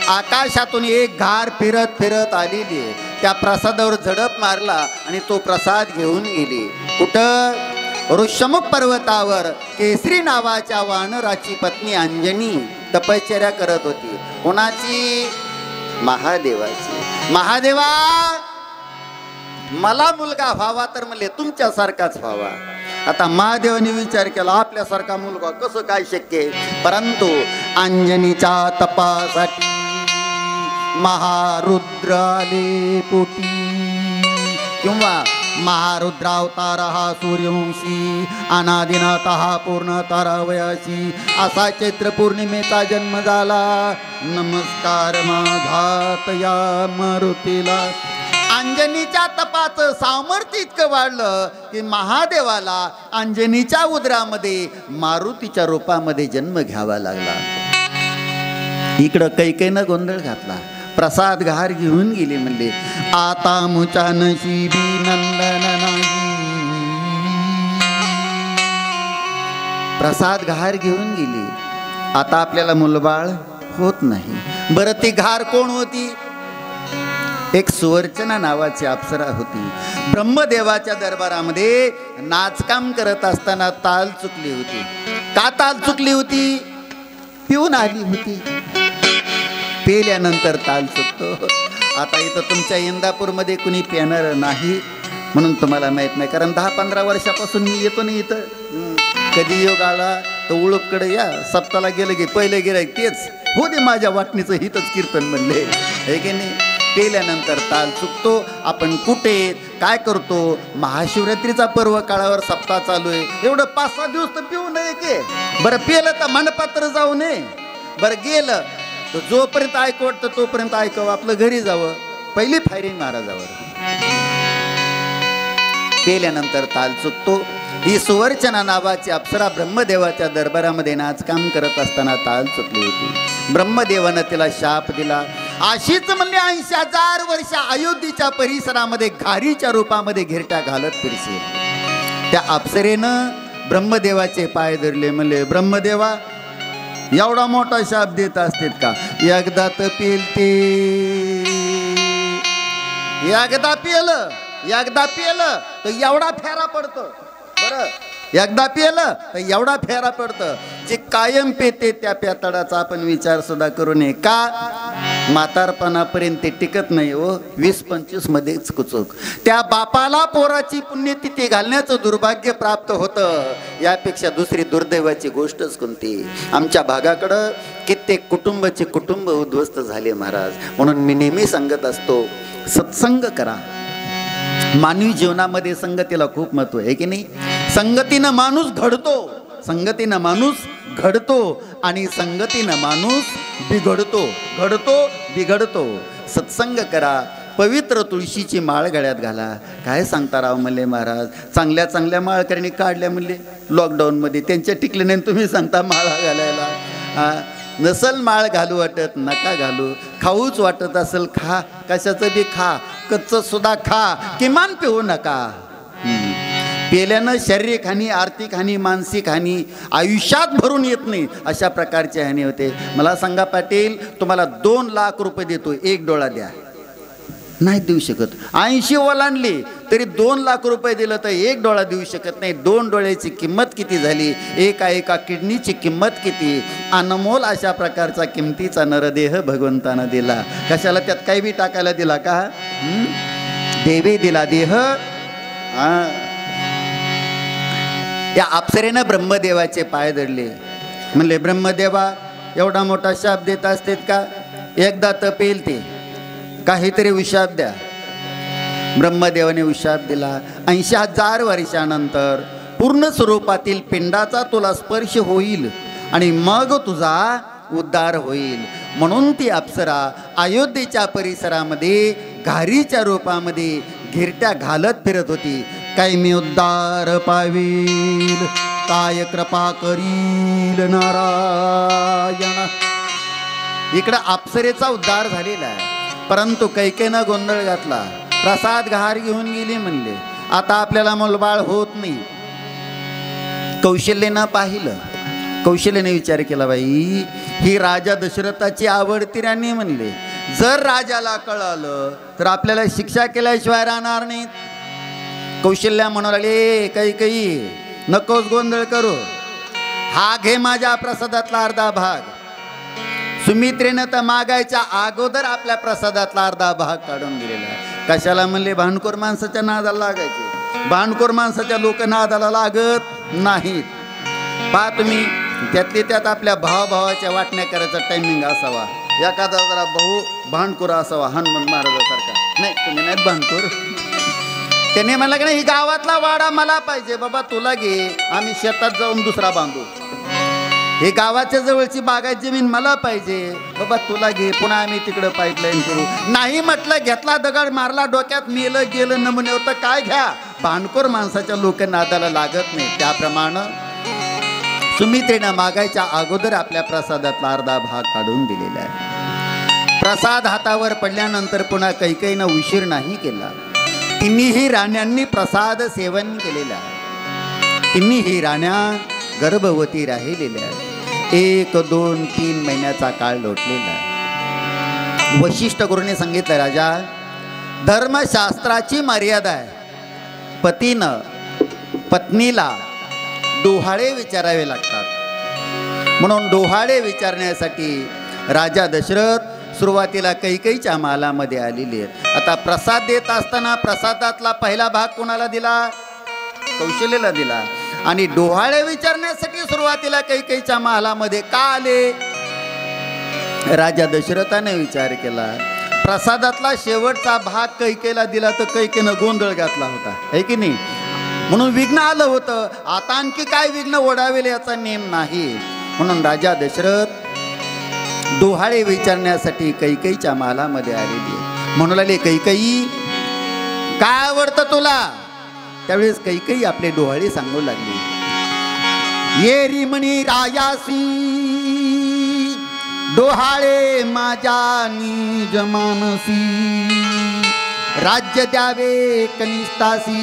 आकाशातून एक घार फिरत फिरत आलेली, त्या प्रसादावर झडप मारला आणि तो प्रसाद घेऊन गेली. कुठं? ऋष्यमुख पर्वतावर केसरी नावाच्या वानराची पत्नी अंजनी तपश्चर्या करत होती. कोणाची? महादेवाची. महादेवा, मला मुलगा व्हावा तर म्हणले तुमच्यासारखाच व्हावा. आता महादेवाने विचार केला, आपल्यासारखा मुलगा कसं काय शक्य? परंतु अंजनीच्या तपासाठी महारुद्र आले पोटी, किंवा महारुद्रावतार हा सूर्यवंशी अनादिनाथ हा पूर्ण तारावयाशी असा चैत्र पौर्णिमेचा जन्म झाला. नमस्कार माझा या मारुतीला. अंजनीच्या तपाचं सामर्थ्य इतकं वाढलं की महादेवाला अंजनीच्या उदरामध्ये मारुतीच्या रूपामध्ये जन्म घ्यावा लागला. इकडं कैकेयीनं गोंधळ घातला. प्रसाद घार घेऊन गेले. म्हणले, आता मुचा नशिबी नंदन नाही. प्रसाद घार घेऊन गेली. आता आपल्याला मुलबाळ होत नाही. बरं ती घार कोण होती? एक सुवर्चना नावाची अप्सरा होती. ब्रह्मदेवाच्या दरबारामध्ये नाचकाम करत असताना ताल चुकली होती. का ताल चुकली होती? पिऊन आली होती. पेल्यानंतर ताल चुकतो. आता इथं तुमच्या इंदापूरमध्ये कुणी पेणार नाही म्हणून तुम्हाला माहीत नाही, कारण 10-15 वर्षापासून मी येतो नाही इथं. कधी योग आला तर उळपकडे या, सप्ताला गेलं की पहिले गिराईक तेच हो दे माझ्या वाटणीचं हितच कीर्तन म्हणले, हे की नाही. पेल्यानंतर ताल चुकतो. आपण कुठे काय करतो? महाशिवरात्रीचा पर्व काळावर सप्ताह चालू आहे, एवढं 5-6 दिवस तर पिऊ नये की. बरं पेलं तर मंडपात्र जाऊ नये. बरं गेलं तर जोपर्यंत ऐकू वाटतं तोपर्यंत ऐकावं, आपलं घरी जावं. पहिली फायरिंग महाराजावर. पेल्यानंतर ताल चुकतो. ही सुवर्चना नावाची अप्सरा ब्रह्मदेवाच्या दरबारामध्ये नाचकाम करत असताना ताल चुकली होती. ब्रह्मदेवानं तिला शाप दिला. अशीच म्हणले 80,000 वर्ष अयोध्येच्या परिसरामध्ये घारीच्या रूपामध्ये घिरट्या घालत फिरशील. त्या अप्सरेनं ब्रह्मदेवाचे पाय धरले. म्हणले ब्रह्मदेवा एवढा मोठा शाप देत असतात का? एकदा तर पेलते, एकदा पेलं तर एवढा फेरा पडतो. बरं एकदा पेलं तर एवढा फेरा पडतं. जे कायम पेते त्या पेताडाचा आपण विचार सुद्धा करू नये. का? म्हातारपणापर्यंत ते टिकत नाही हो, 20-25 मध्येच कुचूक. त्या बापाला पोराची पुण्यतिथी घालण्याचं दुर्भाग्य प्राप्त होतं. यापेक्षा दुसरी दुर्दैवाची गोष्टच कोणती? आमच्या भागाकडं कित्येक कुटुंब उद्ध्वस्त झाले महाराज. म्हणून मी नेहमी सांगत असतो, सत्संग करा. मानवी जीवनामध्ये संगतीला खूप महत्व आहे की नाही. संगतीनं माणूस घडतो, संगतीनं माणूस घडतो आणि संगतीनं माणूस बिघडतो. सत्संग करा. पवित्र तुळशीची माळ गळ्यात घाला. काय सांगता राव म्हणले महाराज, चांगल्या माळकऱ्यांनी काढल्या म्हणले लॉकडाऊनमध्ये, त्यांच्या टिकले नाही तुम्ही सांगता माळा घालायला. नसल माळ घालू वाटत नका घालू. खाऊच वाटत असेल खा, कशाचं बी खा, कच्चं सुद्धा खा, किमान पिऊ नका. पेल्यानं शारीरिक हानी, आर्थिक हानी, मानसिक हानी आयुष्यात भरून येत नाही, अशा प्रकारची हानी होते. मला सांगा पाटील, तुम्हाला 2 लाख रुपये देतो, 1 डोळा द्या. नाही देऊ शकत. 80 ओलांडली तरी 2 लाख रुपये दिलं तर 1 डोळा देऊ शकत नाही. 2 डोळ्याची किंमत किती झाली? एका किडनीची किंमत किती? अनमोल अशा प्रकारचा किमतीचा नरदेह भगवंतानं दिला. कशाला त्यात काही बी टाकायला दिला का? देवे दिला देह. या अप्सरेनं ब्रह्मदेवाचे पाय धरले. म्हणले ब्रह्मदेवा एवढा मोठा शाप देत असतेत का? एकदा तर पेल ते, काहीतरी उशाप द्या. ब्रह्मदेवाने उशाप दिला. 80,000 वर्षानंतर पूर्ण स्वरूपातील पिंडाचा तुला स्पर्श होईल आणि मग तुझा उद्धार होईल. म्हणून ती अप्सरा अयोध्येच्या परिसरामध्ये घारीच्या रूपामध्ये घिरट्या घालत फिरत होती. काय मी उद्धार पावील, काय कृपा करील नारायण. इकडं अप्सरेचा उद्धार झालेला आहे, परंतु कैकेनं गोंधळ घातला. प्रसाद घार घेऊन गेली म्हणले, आता आपल्याला मुलबाळ होत नाही. कौशल्यानं पाहिलं. कौशल्याने विचार केला, बाई ही राजा दशरथाची आवडती राणी म्हणले, जर राजाला कळालं तर आपल्याला शिक्षा केल्याशिवाय राहणार नाही. कौशल्या म्हणू लागले, काही नकोच गोंधळ करू, हा घे माझ्या प्रसादातला अर्धा भाग. सुमित्रेनं तर मागायच्या अगोदर आपल्या प्रसादातला अर्धा भाग काढून दिलेला आहे. कशाला म्हणले? भांडखोर माणसाच्या नादाला लागायचे. भांडखोर माणसाच्या लोक नादाला लागत नाहीत. पहा तुम्ही, त्यातले त्यात आपल्या भावाच्या वाटण्या करायचा टायमिंग असावा. एखादा जरा भाऊ भांडखोर असावा, हनुमान महाराजासारखा. नाही तुम्ही नाहीत भांडखोर. त्याने म्हणलं की नाही, ही गावातला वाडा मला पाहिजे. बाबा तुला घे, आम्ही शेतात जाऊन दुसरा बांधू. हे गावाच्या जवळची बागायची जमीन मला पाहिजे. बाबा तुला घे, पुन्हा आम्ही तिकडं पाईपलाईन करू. नाही म्हटलं, घेतला दगड मारला डोक्यात, मेलं गेलं नमुने होतं, काय घ्या. भांडखोर माणसाच्या लोक नादाला लागत नाही. त्याप्रमाणे सुमित्रेनं मागायच्या अगोदर आपल्या प्रसादातला अर्धा भाग काढून दिलेला आहे. प्रसाद हातावर पडल्यानंतर पुन्हा कैकेयीनं उशीर नाही केला. तिन्ही राण्यांनी प्रसाद सेवन केलेला आहे. तिन्ही राण्या गर्भवती राहिलेल्या. 1, 2, 3 महिन्याचा काळ लोटलेला. वशिष्ठ गुरुने सांगितलं, राजा धर्मशास्त्राची मर्यादा आहे. पतीनं पत्नीला डोहाळे विचारावे लागतात. म्हणून डोहाळे विचारण्यासाठी राजा दशरथ सुरुवातीला कैकेयीच्या महालामध्ये आलेले आहेत. आता प्रसाद देत असताना प्रसादातला पहिला भाग कोणाला दिला? कौशल्याला दिला. आणि डोहाळे विचारण्यासाठी सुरुवातीला कैकेयीच्या महालामध्ये का आले? राजा दशरथाने विचार केला, प्रसादातला शेवटचा भाग कैकेयीला दिला तर कैकेयीनं गोंधळ घातला होता, है की नाही? म्हणून विघ्न आलं होतं. आता आणखी काय विघ्न ओढावेल याचा नेम नाही. म्हणून राजा दशरथ डोहाळे विचारण्यासाठी कैकेयीच्या महालामध्ये आलेली. म्हणू लागले, कैकेयी काय आवडतं तुला? त्यावेळेस कैकेयी आपले डोहाळे सांगू लागली. ये रिमणी रायासी डोहाळे माझ्या निज मानसी, राज्य द्यावे कनिष्ठासी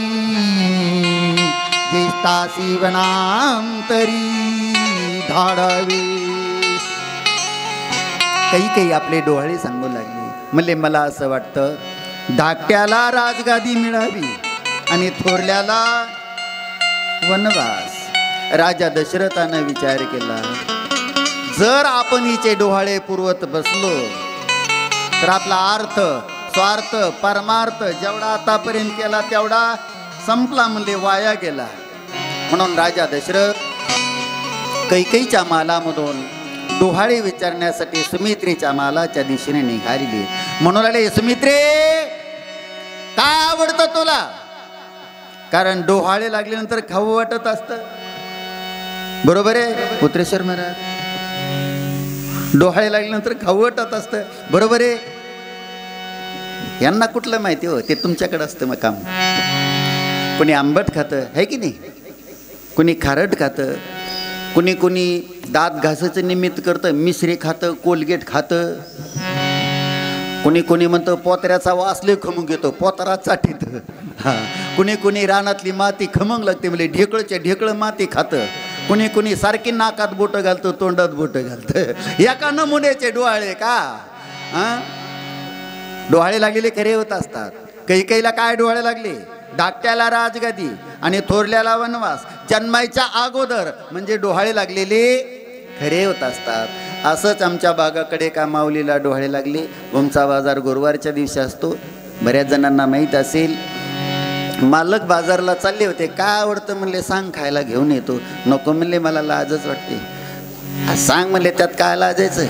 ज्येष्ठासी वनांतरी धाडावे. कैकेयी आपले डोहाळे सांगू लागले. म्हणले, मला असं वाटतं धाकट्याला राजगादी मिळावी आणि थोरल्याला वनवास. राजा दशरथानं विचार केला, जर आपण हिचे डोहाळे पुरवत बसलो तर आपला अर्थ, स्वार्थ, परमार्थ जेवढा आतापर्यंत केला तेवढा संपला, म्हणजे वाया गेला. म्हणून राजा दशरथ कैकेयीच्या महालामधून डोहाळे विचारण्यासाठी सुमित्रेच्या महालाच्या दिशेने निघालेली. म्हणून लागले, सुमित्रे काय आवडतं तुला? कारण डोहाळे लागल्यानंतर खाऊ वाटत असतं. बरोबर आहे पुत्रेश्वर महाराज? डोहाळे लागल्यानंतर खाऊ वाटत असतं. बरोबर आहे? यांना कुठलं माहिती हो, ते तुमच्याकडे असतं मग काम. कोणी आंबट खातं, है की नाही? कोणी खारट खातं, कुणी दात घासाचं निमित्त करतं, मिश्री खातं, कोलगेट खातं. कुणी म्हणतं पोतऱ्याचा वास लय खमंग येतो, पोतरा चाटीत. हां, कुणी रानातली माती खमंग लागते, म्हणजे ढेकळच्या ढेकळं माती खातं. कुणी सारखी नाकात बोटं घालतं, तोंडात बोटं घालतं. एका नमुन्याचे डोहाळे का? हां, डोहाळे लागलेले खरे होत असतात. कैकेयीला काय डोहाळे लागले? धाकट्याला राजगादी आणि थोरल्याला वनवास. जन्मायच्या अगोदर म्हणजे डोहाळे लागलेले खरे होत असतात. असंच आमच्या बागाकडे का माऊलीला डोहाळे लागले. ओमचा बाजार गुरुवारच्या दिवशी असतो. बऱ्याच जणांना माहीत असेल. मालक बाजारला चालले होते. काय आवडतं म्हणले, सांग खायला घेऊन येतो. नको म्हणले, मला लाजच वाटते. सांग म्हणले, त्यात काय लाजायचं?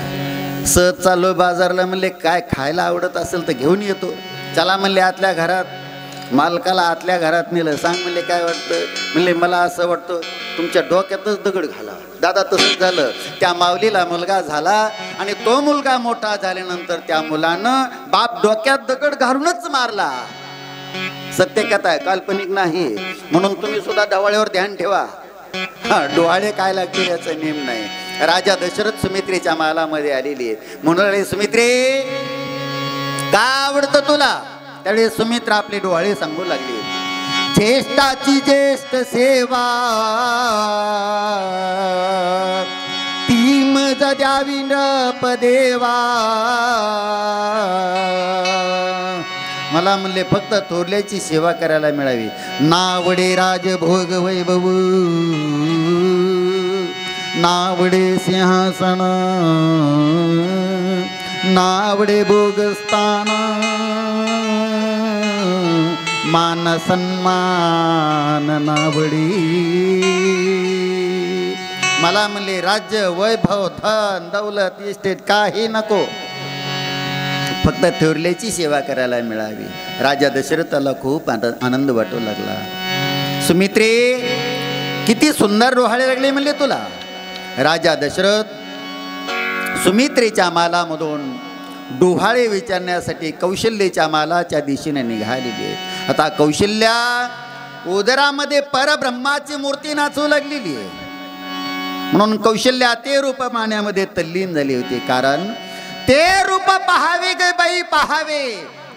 सहज चाललो बाजारला. म्हणले, काय खायला आवडत असेल तर घेऊन येतो. चला म्हणले आतल्या घरात. मालकाला आतल्या घरात नेलं. सांग म्हणले, काय वाटतं? म्हणले, मला असं वाटतं तुमच्या डोक्यातच दगड घाला. दादा तसंच झालं. त्या माऊलीला मुलगा झाला आणि तो मुलगा मोठा झाल्यानंतर त्या मुलानं बाप डोक्यात दगड घालूनच मारला. सत्य कथा आहे, काल्पनिक नाही. म्हणून तुम्ही सुद्धा डोहाळ्यावर ध्यान ठेवा. डोहाळे काय लागतील याचा नेम नाही. राजा दशरथ सुमित्रेच्या महालामध्ये आलेली आहेत. म्हणून सुमित्रे काय आवडतं तुला? त्यावेळी सुमित्रा आपले डोहाळे सांगू लागली. ज्येष्ठाची ज्येष्ठ सेवा ती मज द्यावी नपदेवा. मला म्हणले फक्त थोरल्याची सेवा करायला मिळावी. नावडे राजभोग वैभव, नावडे सिंहासन, नावडे भोगस्थान, मान सन्मान नावडी. मला म्हणले राज्य, वैभव, धन, दौलत, इस्टेट काही नको, फक्त थोरल्याची सेवा करायला मिळावी. राजा दशरथाला खूप आनंद वाटू लागला. सुमित्रे किती सुंदर डोहाळे लागले म्हणले तुला. राजा दशरथ सुमित्रेच्या महालामधून डोहाळे विचारण्यासाठी कौशल्याच्या महालाच्या दिशेने निघालेली आहे. आता कौशल्या उदरामध्ये परब्रह्माची मूर्ती नाचू लागलेली आहे. म्हणून कौशल्या ते रूप पाहण्यामध्ये तल्लीन झाली होती. कारण ते रूप पाहावे गे बाई पाहावे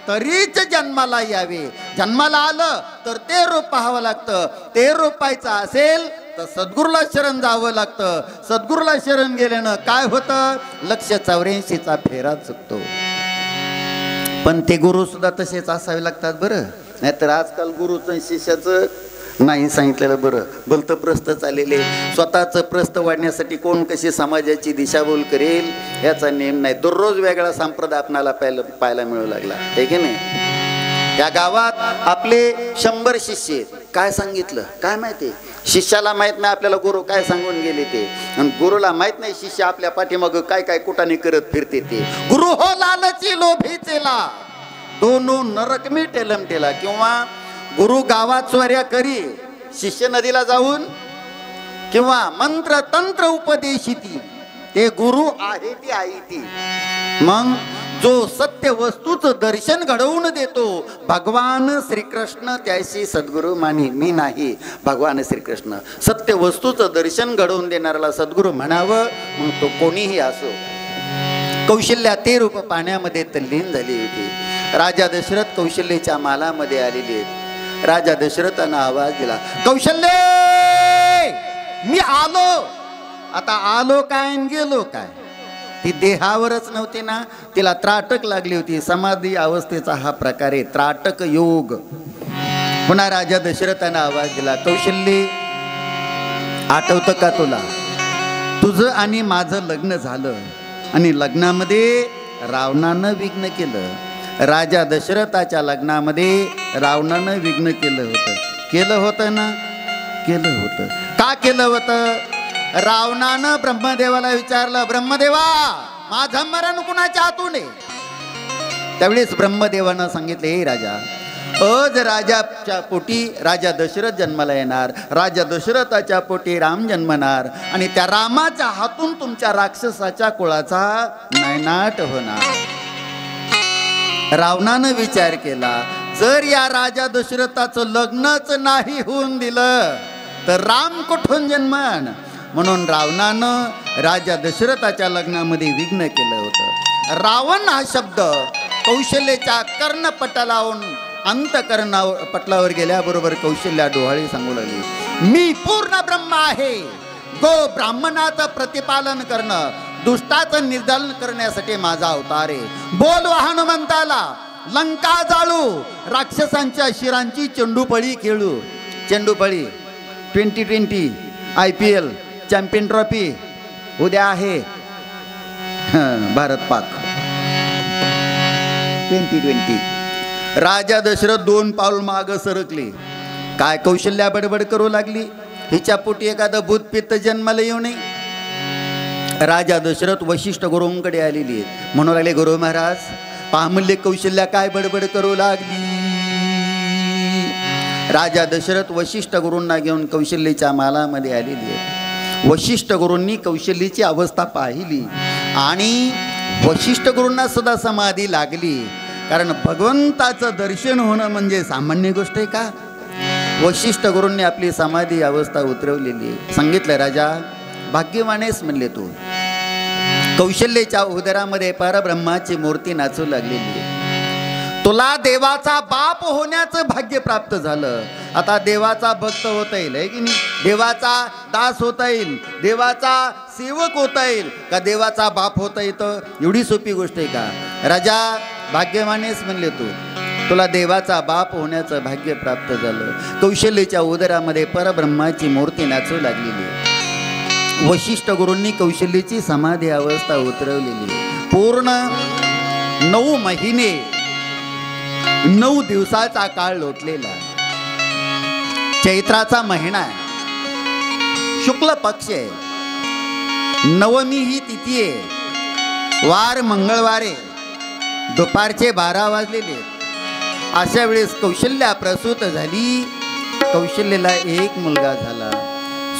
तरीच जन्माला यावे. जन्माला आलं तर ते रूप पाहावं लागतं. ते रूप पाहायचं असेल तर सद्गुरूला शरण जावं लागतं. सद्गुरूला शरण गेल्यानं काय होतं? 184चा फेरा चुकतो. पण ते गुरु सुद्धा तसेच असावे लागतात बरं. नाहीतर आजकाल गुरुचं शिष्याचं नाही सांगितलेलं बरं. भलतं प्रस्थ चाललेले, स्वतःचं प्रस्थ वाढण्यासाठी कोण कशी समाजाची दिशाभूल करेल याचा नेम नाही. दररोज वेगळा संप्रदाय आपणाला पाहायला मिळू लागला, हे की नाही. या गावात आपले 100 शिष्य आहेत. काय सांगितलं काय माहिती? शिष्याला माहित नाही आपल्याला गुरु काय सांगून गेले ते, आणि गुरुला माहित नाही शिष्य आपल्या पाठीमागं काय काय कुटाने करत फिरते ते. गुरु हो लालची लोभीचेला, दोनो नरक मी टेलमटेला. किंवा गुरु गावात स्वाऱ्या करी, शिष्य नदीला जाऊन किंवा मंत्र तंत्र उपदेशिती, ते गुरु आहे ती आई ती. मग जो सत्य वस्तूचं दर्शन घडवून देतो भगवान श्रीकृष्ण, त्याशी सद्गुरू मानी मी नाही. भगवान श्रीकृष्ण सत्य वस्तूचं दर्शन घडवून देणाऱ्याला सद्गुरू म्हणावं, मग तो कोणीही असो. कौशल्या ते रूप पाण्यामध्ये तल्लीन झाली होती. राजा दशरथ कौशल्याच्या मालामध्ये आलेले आहेत. राजा दशरथानं आवाज दिला, कौशल्य मी आलो. आता आलो काय गेलो काय? ती देहावरच नव्हती ना, तिला त्राटक लागली होती. समाधी अवस्थेचा हा प्रकार आहे, त्राटक योग. पुन्हा राजा दशरथानं आवाज दिला, कौशल्य आठवतं का तुला? तुझं आणि माझं लग्न झालं आणि लग्नामध्ये रावणानं विघ्न केलं. राजा दशरथाच्या लग्नामध्ये रावणानं विघ्न केलं होतं. केलं होतं ना? केलं होतं. का केलं होतं? रावणानं ब्रह्मदेवाला विचारलं, ब्रह्मदेवा माझं मरण कुणाच्या हातून आहे? त्यावेळेस ब्रह्मदेवानं सांगितले, हे राजा, आज राजाच्या पोटी राजा दशरथ जन्माला येणार, राजा दशरथाच्या पोटी राम जन्मणार आणि त्या रामाच्या हातून तुमच्या राक्षसाच्या कुळाचा नायनाट होणार. रावणानं विचार केला, जर या राजा दशरथाचं लग्नच नाही होऊन दिलं तर राम कुठून जन्मन? म्हणून रावणानं राजा दशरथाच्या लग्नामध्ये विघ्न केलं होतं. रावण हा शब्द कौशल्याच्या कर्णपटलावरून अंतकरणावर पटलावर गेल्याबरोबर कौशल्या डोहाळी सांगू लागली, मी पूर्ण ब्रह्म आहे. गो ब्राह्मणाचं प्रतिपालन करणं, दुष्टाचं निर्दालन करण्यासाठी माझा अवतार आहे. बोल हनुमंताला, लंका जाळू, राक्षसांच्या शिरांची चेंडूपळी खेळू. चेंडूपळी 2020 IPL चॅम्पियन ट्रॉफी उद्या आहे. भारत पाक 2020. राजा दशरथ 2 पाऊल माग सरकले. काय कौशल्या बडबड करू लागली, हिच्या पोटी एखादं भूत पित्त जन्माला येऊ नये. राजा दशरथ वशिष्ठ गुरूंकडे आलेली आहेत. म्हणू लागले, गुरु महाराज पहा म्हणले कौशल्या काय बडबड करू लागली. राजा दशरथ वशिष्ठ गुरूंना घेऊन कौशल्याच्या मालामध्ये आलेली आहेत. वशिष्ठ गुरूंनी कौशल्याची अवस्था पाहिली आणि वशिष्ठ गुरूंना सुद्धा समाधी लागली. कारण भगवंताचं दर्शन होणं म्हणजे सामान्य गोष्ट आहे का? वशिष्ठ गुरूंनी आपली समाधी अवस्था उतरवलेली आहे. सांगितलं, राजा भाग्यवानेस म्हणले तू. कौशल्याच्या उदरामध्ये परब्रह्माची मूर्ती नाचू लागलेली आहे. तुला देवाचा बाप होण्याचं भाग्य प्राप्त झालं. आता देवाचा भक्त होता येईल, आहे की नाही? देवाचा दास होता येईल, देवाचा सेवक होता येईल का देवाचा बाप होता येतं? एवढी सोपी गोष्ट आहे का? राजा भाग्यवानेस म्हणले तू, तुला देवाचा बाप होण्याचं भाग्य प्राप्त झालं. कौशल्याच्या उदरामध्ये परब्रह्माची मूर्ती नाचू लागलेली. वशिष्ठ गुरूंनी कौशल्याची समाधी अवस्था उतरवलेली. पूर्ण 9 महिने 9 दिवसाचा काळ लोटलेला. चैत्राचा महिना आहे, शुक्ल पक्ष आहे, नवमी ही तिथी आहे, वार मंगळवारे, दुपारचे 12 वाजलेले. अशा वेळेस कौशल्या प्रसूत झाली. कौशल्याला 1 मुलगा झाला.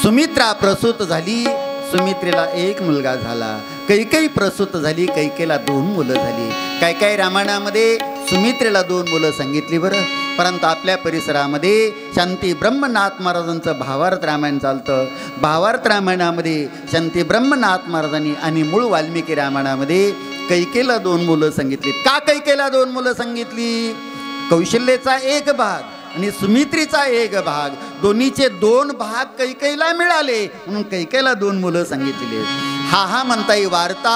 सुमित्रा प्रसूत झाली, सुमित्रेला 1 मुलगा झाला. कैकेयी प्रसूत झाली, कैकेयीला 2 मुलं झाली. काय रामायणामध्ये सुमित्रेला 2 मुलं सांगितली बरं. परंतु आपल्या परिसरामध्ये शांती ब्रह्मनाथ महाराजांचं भावार्थ रामायण चालतं. भावार्थ रामायणामध्ये शांती ब्रह्मनाथ महाराजांनी आणि मूळ वाल्मिकी रामायणामध्ये कैकेयीला 2 मुलं सांगितली. का कैकेयीला 2 मुलं सांगितली? कौशल्याचा 1 भाग आणि सुमित्रेचा 1 भाग दोन्हीचे 2 भाग कैकेयीला मिळाले म्हणून कैकेयीला 2 मुलं सांगितलेली. हा म्हणता ही वार्ता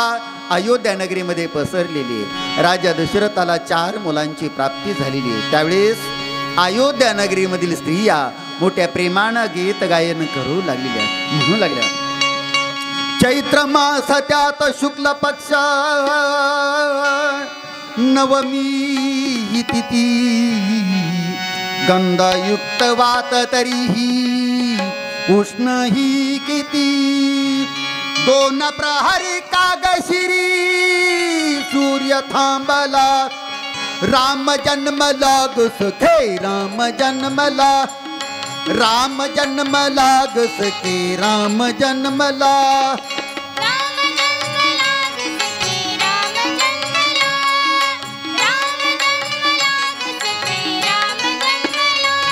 अयोध्या नगरीमध्ये पसरलेली आहे. राजा दशरथाला 4 मुलांची प्राप्ती झालेली आहे. त्यावेळेस अयोध्या नगरीमधील स्त्रिया मोठ्या प्रेमानं गीत गायन करू लागलेल्या, म्हणू लागल्या. चैत्र मास त्यात शुक्ल पक्ष नवमी तिथी गंधयुक्त वात तरीही उष्ण ही किती 2 प्रहरी कागशिरी सूर्य थांबला राम जन्मला ग सखे राम जन्मला राम जन्मला ग सखे राम जन्मला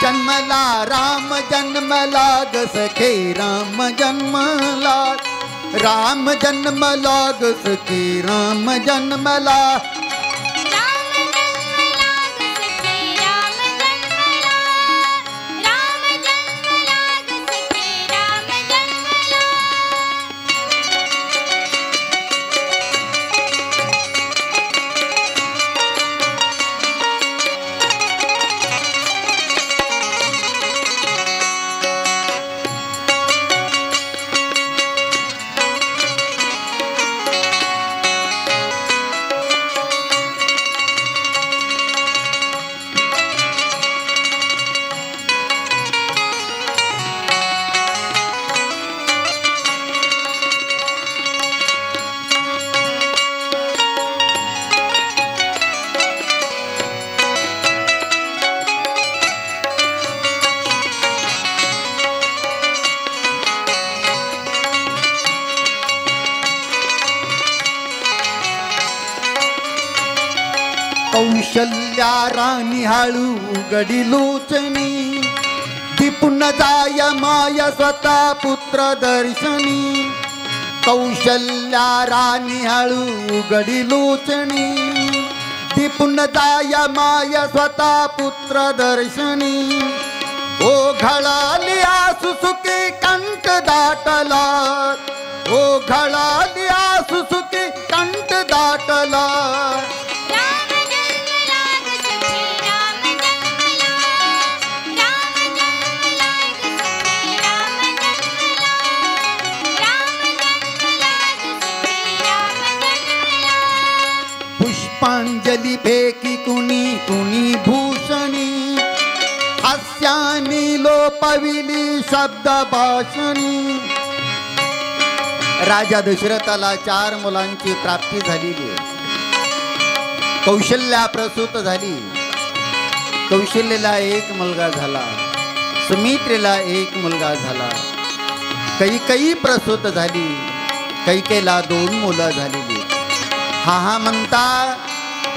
जन्मला राम जन्मला ग सखे राम जन्मला राम जन्मला ग सखे राम जन्मला कौशल्या राणी हळू उघडी लोचनी दिपून जाय माय स्वतः पुत्र दर्शनी कौशल्या राणी हळू उघडी लोचनी दिपून जाय माय स्वतः पुत्र दर्शनी ओ घळाली सुसुकी कंठ दाटला ओ घळाली सुसुकी कंठ दाटला पुष्पांजली फेकी कुणी कुणी भूषणी हास्यानी लोपविली शब्द भाषणी. राजा दशरथाला 4 मुलांची प्राप्ती झालेली आहे. कौशल्या प्रसूत झाली. कौशल्याला 1 मुलगा झाला. सुमित्रेला 1 मुलगा झाला. कैकेयी प्रसूत झाली. कैकेयीला 2 मुलं झालेली. हा म्हणता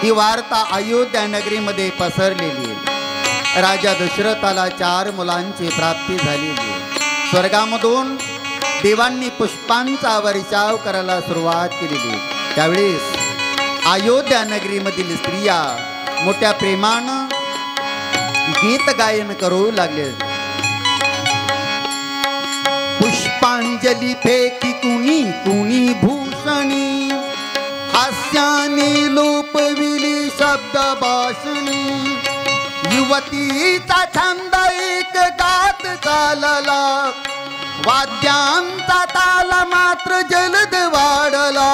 ही वार्ता अयोध्या नगरीमध्ये पसरलेली आहे. राजा दशरथाला 4 मुलांची प्राप्ती झालेली आहे. स्वर्गामधून देवांनी पुष्पांचा वर्षाव करायला सुरुवात केलेली. त्यावेळेस अयोध्या नगरीमधील स्त्रिया मोठ्या प्रेमानं गीत गायन करू लागले. पुष्पांजली फेकी कुणी कुणी भूषणी हास्यानी लोपविली शब्द भाषणी युवतीचा छंद एक गात चालला वाद्यांचा ताल मात्र जलद वाढला.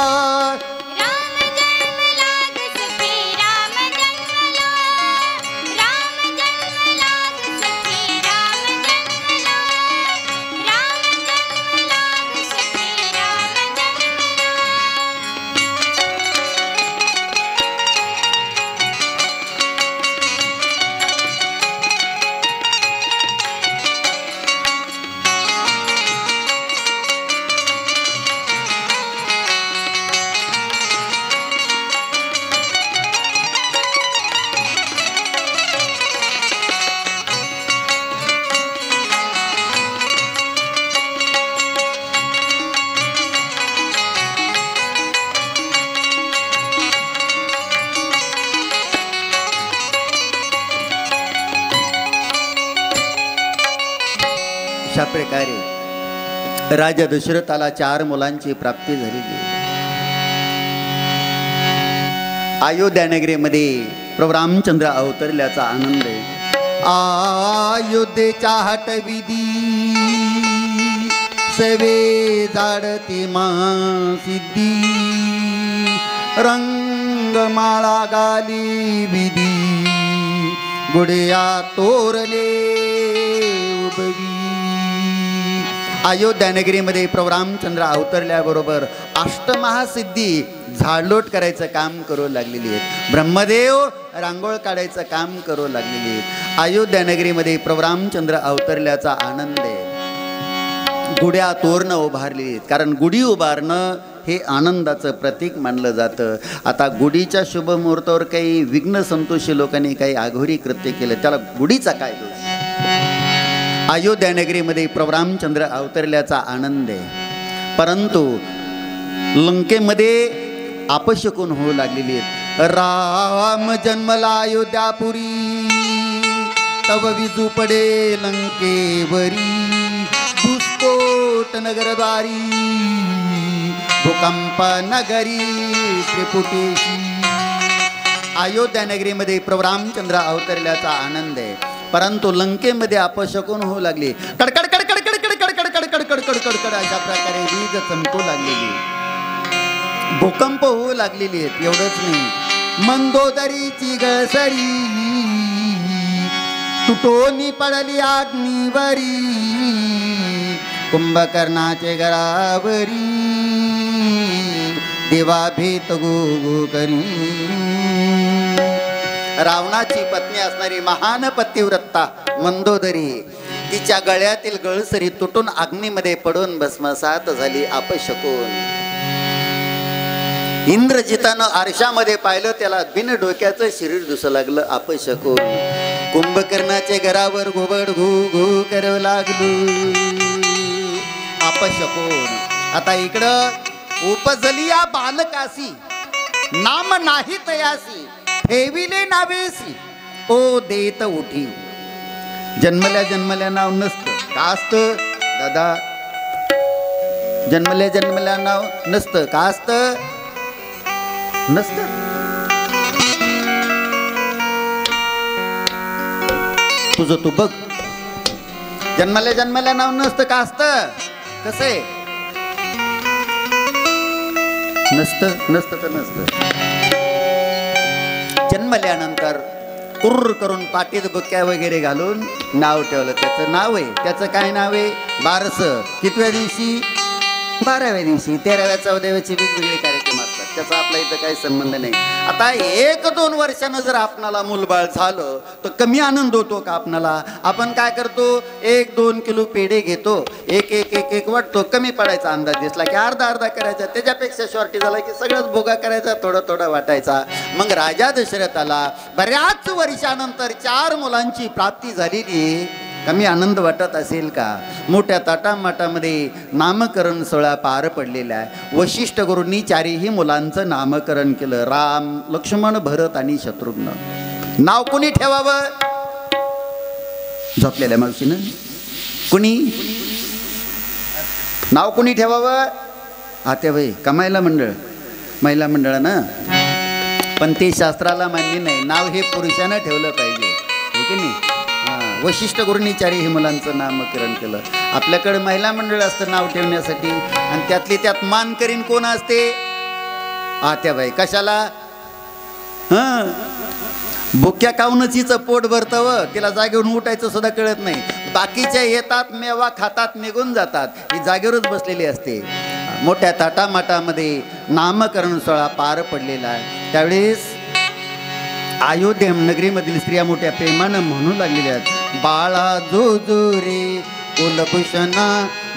प्रकारे राजा दशरथाला 4 मुलांची प्राप्ती झालेली. अयोध्या नगरीमध्ये प्रभू रामचंद्र अवतरल्याचा आनंद आहे. अयोध्येच्या हटविधी सवे जाडती महासिद्धी रंगमाळा गाली विधी गुडिया तोरले उभवी. अयोध्या नगरीमध्ये प्रभू रामचंद्र अवतरल्याबरोबर अष्टमहासिद्धी झाडलोट करायचं काम करू लागलेली आहेत. ब्रह्मदेव रांगोळ काढायचं काम करू लागलेली आहेत. अयोध्या नगरीमध्ये प्रभू रामचंद्र अवतरल्याचा आनंद आहे. गुड्या तोरणं उभारलेली आहेत, कारण गुढी उभारणं हे आनंदाचं प्रतीक मानलं जातं. आता गुढीच्या शुभ मुहूर्तावर काही विघ्न संतोषी लोकांनी काही आघोरी कृत्य केलं, त्याला गुढीचा काय दोष? अयोध्या नगरीमध्ये प्रभू रामचंद्र अवतरल्याचा आनंद आहे. परंतु लंकेमध्ये अपशकुन होऊ लागलेली आहेत. राम जन्मला अयोध्यापुरी तव विजू पडे लंकेवरी भूस्फोट नगरद्वारी भूकंप नगरी त्रिपुटेशी. अयोध्या नगरीमध्ये प्रभू रामचंद्र अवतरल्याचा आनंद आहे. परंतु लंकेमध्ये अपशकुन होऊ लागली. कडकड कडकड कडकड कडकड कडकड कडकड कडकड अशा प्रकारे वीज चमकू लागलेली, भूकंप होऊ लागलेली आहेत. एवढंच नाही, मंदोदरीची गळसरी तुटोनी पडली अग्नीवरी कुंभकर्णाचे घरावरी देवा भेट गो करी. रावणाची पत्नी असणारी महान पतिव्रता मंदोदरी, तिच्या गळ्यातील गळसरी तुटून अग्नीमध्ये पडून भस्मसात झाली अपशकुन. इंद्रजितानं आरशामध्ये पाहिलं, त्याला बिन डोक्याचं शरीर दिसू लागलं अपशकुन. कुंभकर्णाचे घरावर घोबड घू घू करू लागलो अपशकुन. आता इकडं उपजली या बालकासी नाम नाही तयासी ठेविले नावेसी ओ देत उठी. जन्मल्या जन्मल्या नाव नसतं का असतं दादा? जन्मल्या जन्मल्या नाव नसतं का असतं? नसतं. तुझं तू बघ. जन्मल्या जन्मल्या नाव नसतं का असतं? कसं आहे? नसतं. नसतं तर नसतं. जन्मल्यानंतर कुर्र करून पाठीत बुक्या वगैरे घालून नाव ठेवलं. त्याचं नाव आहे, त्याचं काय नाव आहे? बारसं. कितव्या दिवशी? 12व्या दिवशी. 13व्या 14व्याचे वेगवेगळे कार्यक्रम असतात, त्याचा आपला इथं काही संबंध नाही. आता 1-2 वर्षानं जर आपणाला मूलबाळ झालं तर कमी आनंद होतो का आपणाला? आपण काय करतो, 1-2 किलो पेढे घेतो, एक एक एक एक वाटतो. कमी पडायचा अंदाज दिसला की अर्धा करायचा, त्याच्यापेक्षा शॉर्टी झाला की सगळंच भोगा करायचा, थोडा थोडा वाटायचा. मग राजा दशरथाला बऱ्याच वर्षानंतर 4 मुलांची प्राप्ती झालेली, कमी आनंद वाटत असेल का? मोठ्या ताटामाटामध्ये नामकरण सोहळा पार पडलेला आहे. वशिष्ठ गुरूंनी 4ही मुलांचं नामकरण केलं. राम, लक्ष्मण, भरत आणि शत्रुघ्न. नाव कुणी ठेवावं? झोपलेल्या मावशीनं. कुणी नाव कुणी ठेवावं? आत्याबाई का महिला मंडळ? महिला मंडळानं. पण ते शास्त्राला मान्य नाही. नाव हे पुरुषानं ठेवलं पाहिजे, हे की नाही? वशिष्ठ गुरूंनी 4ही मुलांचं नामकरण केलं. आपल्याकडे महिला मंडळ असतं नाव ठेवण्यासाठी, आणि त्यातली त्यात मानकरीण कोण असते? आत्याबाई. कशाला? भुक्या खाऊनच हिचं पोट भरतं व तिला जागेवरून उठायचं सुद्धा कळत नाही. बाकीच्या येतात, मेवा खातात, निघून जातात, ही जागेवरच बसलेली असते. मोठ्या ताटामाटामध्ये नामकरण सोहळा पार पडलेला आहे. त्यावेळेस अयोध्या नगरीमधील स्त्रिया मोठ्या प्रेमानं म्हणू लागलेल्या आहेत, बाळा जोजोरे कुलभूषणा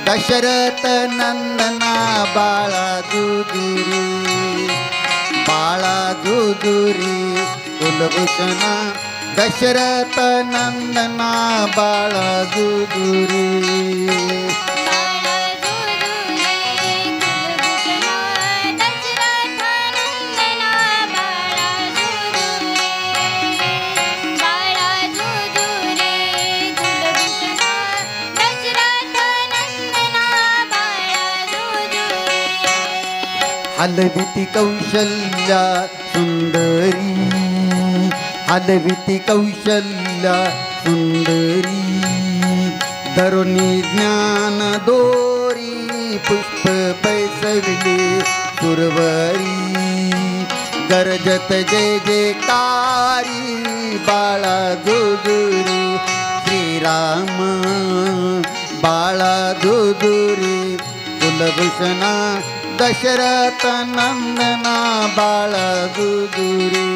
दशरथ नंदना बाळा जोजोरे बाळा जोजोरे कुलभूषणा दशरथ नंदना बाळा जोजोरे. हलविती कौशल्या सुंदरी, हलविती कौशल्या सुंदरी, धरुणी ज्ञान दोरी पुष्प पैसविली सुरवरी, गरजत जय जयकारी बाळा दुदुरी, श्रीराम बाळा दुदुरी, कुलभूषणा दशरथ नंदना बाळा दुदुरी.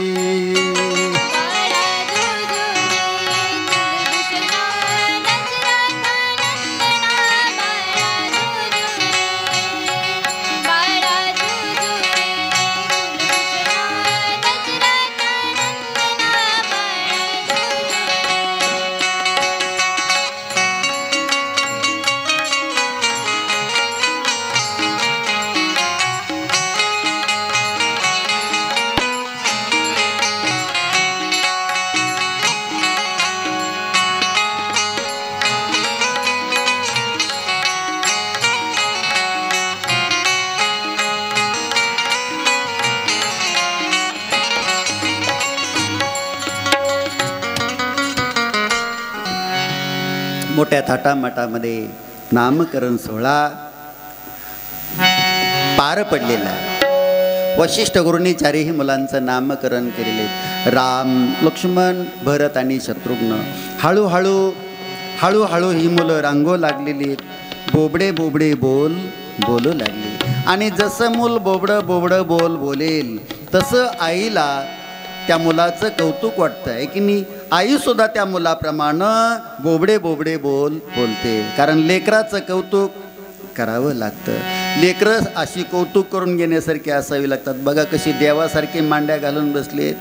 मोठ्या थाटामाटामध्ये नामकरण सोहळा पार पडलेला आहे. वशिष्ठ गुरूंनी चारही मुलांचं नामकरण केलेले, राम, लक्ष्मण, भरत आणि शत्रुघ्न. हळूहळू हळूहळू ही मुलं रांगू लागलेली, बोबडे बोबडे बोल बोलू लागली. आणि जसं मूल बोबडं बोबडं बोल बोलेल तसं आईला त्या मुलाचं कौतुक वाटतं आहे की नाही. आईसुद्धा त्या मुलाप्रमाणे बोबडे बोबडे बोल बोलते, कारण लेकराचं कौतुक करावं लागतं. लेकरं अशी कौतुक करून घेण्यासारखी असावी लागतात. बघा कशी देवासारखी मांड्या घालून बसलेत.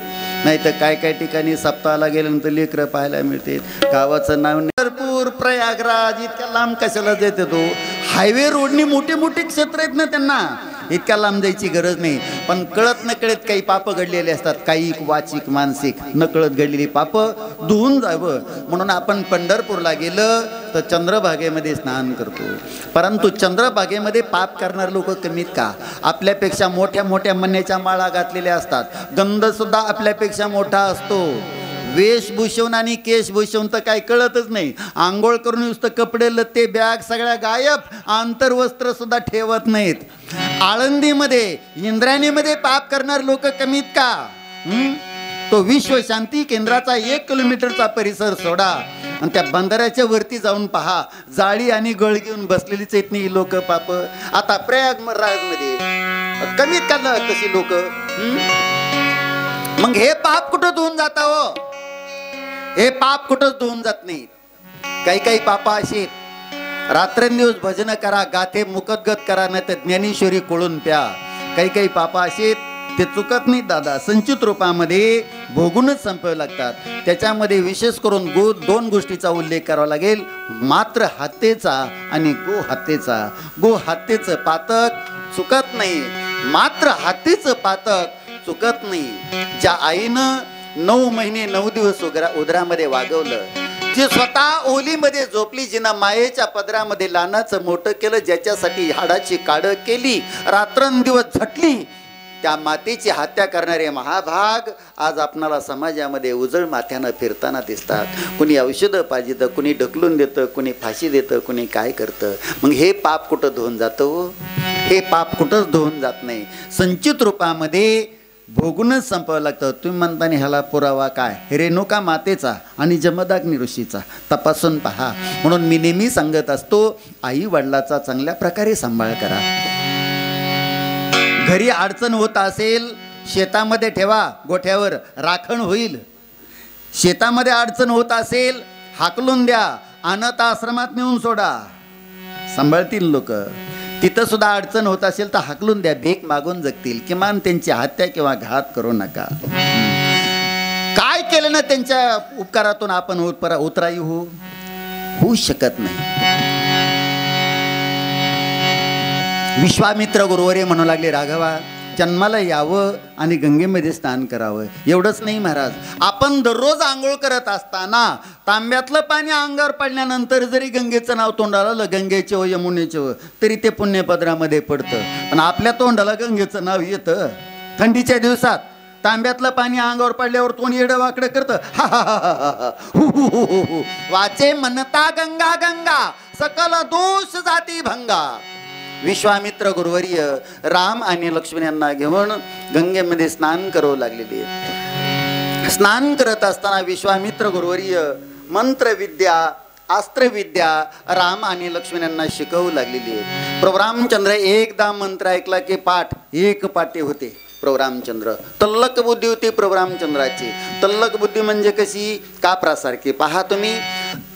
नाही तर काय काय ठिकाणी सप्ताहाला गेल्यानंतर लेकरं पाहायला मिळते. गावाचं नाव पंढरपूर, प्रयागराज इतक्या लांब कशाला देते तो. हायवे रोडनी मोठी मोठी क्षेत्र आहेत ना, त्यांना इतक्या लांब जायची गरज नाही. पण कळत नकळत काही पापं घडलेले असतात, काही वाचिक मानसिक नकळत घडलेली पापं धुवून जावं म्हणून आपण पंढरपूरला गेलं तर चंद्रभागेमध्ये स्नान करतो. परंतु चंद्रभागेमध्ये पाप करणारे लोक कमीत का? आपल्यापेक्षा मोठ्या मोठ्या मण्याच्या माळा घातलेल्या असतात. गंधसुद्धा आपल्यापेक्षा मोठा असतो. वेशभूषण आणि केशभूषण तर काय कळतच नाही. आंघोळ करून नुसतं कपडे लत्ते बॅग सगळ्या गायब, आंतरवस्त्र सुद्धा ठेवत नाहीत. आळंदीमध्ये इंद्रायणीमध्ये पाप करणारे लोक कमीत का? तो विश्व शांती केंद्राचा 1 किलोमीटरचा परिसर सोडा आणि त्या बंधाऱ्याच्या वरती जाऊन पहा, जाळी आणि गळ घेऊन बसलेलीच येत नाही लोक पाप. आता प्रयागराजमध्ये कमीत का तशी लोक. मग हे पाप कुठं धुवून जाता हो? हे पाप कुठंच धुवून जात नाही. काही काही पापा अशी रात्रंदिवस भजन करा, गाथे मुकदगत करा, नाही तर ज्ञानेश्वरी कोळून प्या. काही काही पापा अशी ते चुकत नाहीत दादा, संचित रूपामध्ये भोगूनच संपवावे लागतात. त्याच्यामध्ये विशेष करून 2 गोष्टीचा उल्लेख करावा लागेल, मात्र हत्येचा आणि गो हत्येचा. गो हत्येचं पातक चुकत नाही, मात्र हत्येचं पातक चुकत नाही. ज्या आईनं 9 महिने 9 दिवस उदरामध्ये वागवलं, जी स्वतः ओलीमध्ये झोपली, जिनं मायेच्या पदरामध्ये लहानाचं मोठं केलं, ज्याच्यासाठी हाडाची काढ केली, रात्रंदिवस झटली, त्या मातेची हत्या करणारे महाभाग आज आपणाला समाजामध्ये उजळ माथ्यानं फिरताना दिसतात. कुणी औषधं पाहिजे तर कुणी ढकलून देतं, कुणी फाशी देतं, कुणी काय करतं. मग हे पाप कुठं धुवून जातं? हे पाप कुठंच धुवून जात नाही. संचित रूपामध्ये भोगूनच संपवावं लागतं. तुम्ही म्हणताना ह्याला पुरावा काय? रेणुका मातेचा आणि जमदाग्नी ऋषीचा तपासून पहा. म्हणून मी नेहमी सांगत असतो, आई वडिलाचा चांगल्या प्रकारे सांभाळ करा. घरी अडचण होत असेल, शेतामध्ये ठेवा, गोठ्यावर राखण होईल. शेतामध्ये अडचण होत असेल, हाकलून द्या, अनाथ आश्रमात नेऊन सोडा, सांभाळतील लोक. तिथं सुद्धा अडचण होत असेल तर हाकलून द्या, भीक मागून जगतील. किमान त्यांची हत्या किंवा घात करू नका. काय केलं ना त्यांच्या उपकारातून आपण उतराई होऊ शकत नाही. विश्वामित्र गुरुवरे म्हणू लागले, राघवा जन्माला यावं आणि गंगेमध्ये स्नान करावं. एवढंच नाही महाराज, आपण दररोज आंघोळ करत असताना तांब्यातलं पाणी अंगावर पडल्यानंतर जरी गंगेचं नाव तोंडाला आलं, गंगेचे व यमुनेचे व, तरी ते पुण्यपत्रामध्ये पडतं. पण आपल्या तोंडाला गंगेचं नाव येतं. थंडीच्या दिवसात तांब्यातलं पाणी अंगावर पडल्यावर तोंड येडं वाकडं करतं. हा हा हा हा हु वाचे म्हणता गंगा गंगा सकल दोष जाती भंगा. विश्वामित्र गुरुवर्य राम आणि लक्ष्मण यांना घेऊन गंगेमध्ये स्नान करू लागलेले. स्नान करत असताना विश्वामित्र गुरुवर्य मंत्रविद्या अस्त्रविद्या राम आणि लक्ष्मण यांना शिकवू लागलेली आहे. प्रभू रामचंद्र एकदा मंत्र ऐकला की पाठ एक पाटे होते. प्रभू रामचंद्र तल्लक बुद्धी होती. प्रभू रामचंद्राची तल्लक बुद्धी म्हणजे कशी, कापरासारखी. पहा तुम्ही,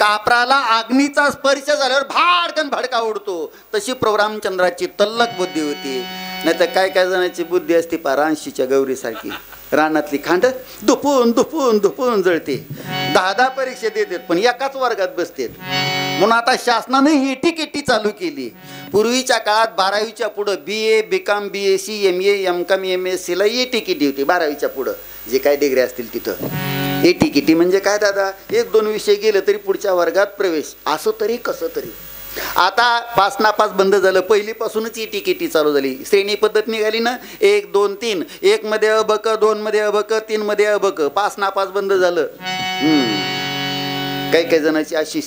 कापराला अग्नीचा स्पर्श झाल्यावर भाडकन भडका उडतो, तशी प्रभू रामचंद्राची तल्लक बुद्धी होती. नाही तर काय काय जणांची बुद्धी असते पारांशीच्या गौरीसारखी, रानातली खांड दुपून दुपून दुपून जळते. 10 परीक्षा देतात पण एकाच वर्गात बसतात. म्हणून आता शासनाने ही टिकेटी चालू केली. पूर्वीच्या काळात 12वीच्या पुढं BA BCom BSc MA MCom MScला ही तिकिटी होती. 12वीच्या पुढं जे काय डिग्री असतील तिथं हे तिकिटी म्हणजे काय दादा, 1-2 विषय गेलं तरी पुढच्या वर्गात प्रवेश, असं तरी कसं तरी. आता 5 नापास बंद झालं, पहिलीपासूनच ही तिकिटी चालू झाली. श्रेणी पद्धत निघाली ना, 1 2 3, 1 मध्ये अबक, 2 मध्ये अबक, 3 मध्ये अबक. 5 नापास बंद झालं. काही काही जणांची अशी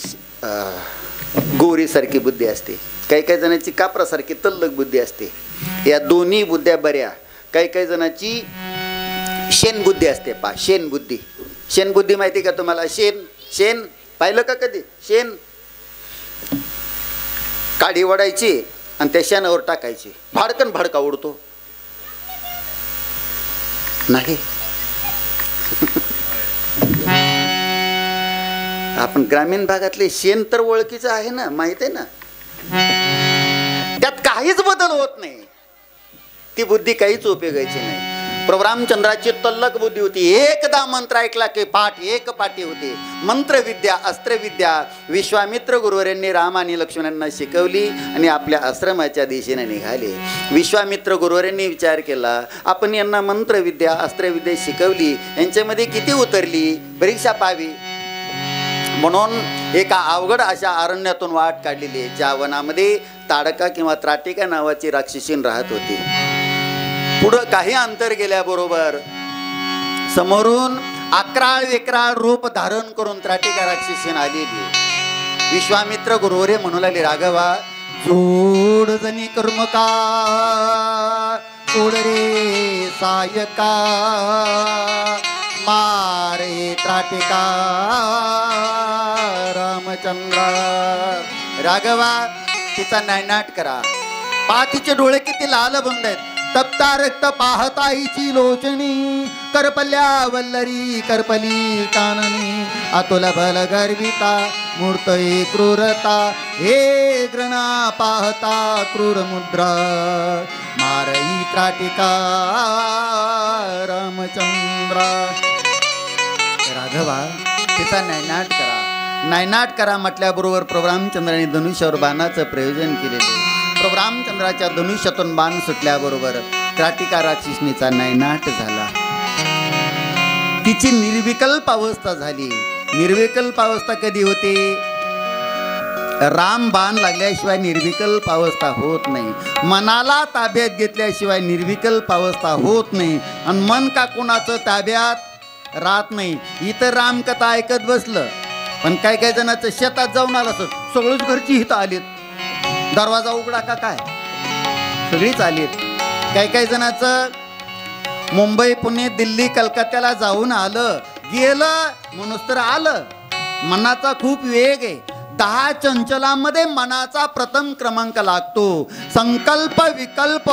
गोरीसारखी बुद्धी असते, काही काही जणांची कापरासारखी तल्लक बुद्धी असते. या दोन्ही बुद्ध्या बऱ्या. काही काही जणांची शेण बुद्धी असते. पा शेण बुद्धी, शेण बुद्धी माहिती का तुम्हाला? शेण शेण पाहिलं का कधी? शेण काडी वडायची आणि त्या शेणावर टाकायची, भाडकन भडका उडतो. नाही आपण ग्रामीण भागातले शेण तर ओळखीचं आहे ना, माहित आहे ना, त्यात काहीच बदल होत नाही. ती बुद्धी काहीच उपयोगायची नाही. प्रभू रामचंद्राची तल्लक बुद्धी होती. एकदा मंत्र ऐकला की पाठ एक पाठी होते. मंत्रविद्या अस्त्रविद्या विश्वामित्र गुरुवर्यांनी राम आणि लक्ष्मणांना शिकवली आणि आपल्या आश्रमाच्या दिशेने निघाले. विश्वामित्र गुरुवर्यांनी विचार केला, आपण यांना मंत्रविद्या अस्त्रविद्या शिकवली, यांच्यामध्ये किती उतरली, परीक्षा पाहावी. म्हणून एका अवघड अशा अरण्यातून वाट काढलेली आहे. ज्या वनामध्ये ताडका किंवा त्राटिका नावाची राक्षसीन राहत होती. पुढं काही अंतर गेल्याबरोबर समोरून अक्राळ विक्राळ रूप धारण करून त्राटिका राक्षसीन आलेली. विश्वामित्र गुरुवरे म्हणू लागले, राघवा जोड जनी कर्मका सोड रे सायका मारे त्राटिका रामचंद्र. राघवा तिचा नायनाट करा. पातीचे डोळे किती लाल बंद आहेत. तप्ता रक्त पाहता हिची लोचनी करपल्या वल्लरी करपली काननी आतुला बल गर्विता मूर्त क्रूरता हे घृणा पाहता क्रूर मुद्रा मारई त्राटिका रामचंद्र. राघवा तिचा नायनाट करा. नायनाट करा म्हटल्याबरोबर प्रभू रामचंद्राने धनुष्यावर बाणाचं प्रयोजन केलेले. प्रभू रामचंद्राच्या धनुष्यातून बाण सुटल्याबरोबर त्राटिका राक्षसनीचा नायनाट झाला. तिची निर्विकल्प अवस्था झाली. निर्विकल्प अवस्था कधी होते? राम बाण लागल्याशिवाय निर्विकल्प अवस्था होत नाही. मनाला ताब्यात घेतल्याशिवाय निर्विकल्प अवस्था होत नाही. आणि मन का कोणाचं ताब्यात राहत नाही. इथं रामकथा ऐकत बसलं, पण काय काय जणांचं शेतात जाऊन आलं असं, सगळीच घरची हितं आलीत. दरवाजा उघडा का काय, सगळीच आलीत. काही काही जणांचं मुंबई पुणे दिल्ली कलकत्त्याला जाऊन आलं गेलं म्हणून तर आलं. मनाचा खूप वेग आहे. 10 चंचलामध्ये मनाचा प्रथम क्रमांक लागतो. संकल्प विकल्प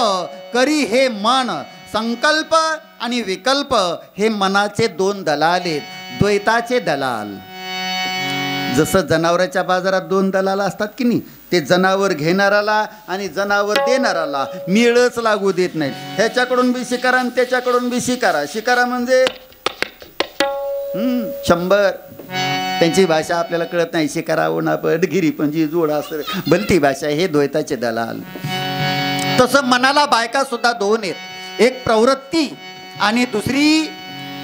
करी हे मन. संकल्प आणि विकल्प हे मनाचे 2 दलाल आहेत, द्वैताचे दलाल. जसं जनावराच्या बाजारात 2 दलाल असतात की नाही, ते जनावर घेणाराला आणि जनावर देणाराला मिळच लागू देत नाहीत. ह्याच्याकडून बी शिकारा आणि त्याच्याकडून बी शिकारा. शिकारा म्हणजे 100. त्यांची भाषा आपल्याला कळत नाही. शिकारा उन्हापद गिरी पंजी जोड असं भलती भाषा. हे द्वैताचे दलाल. तसं मनाला बायका सुद्धा 2 आहेत. एक प्रवृत्ती आणि दुसरी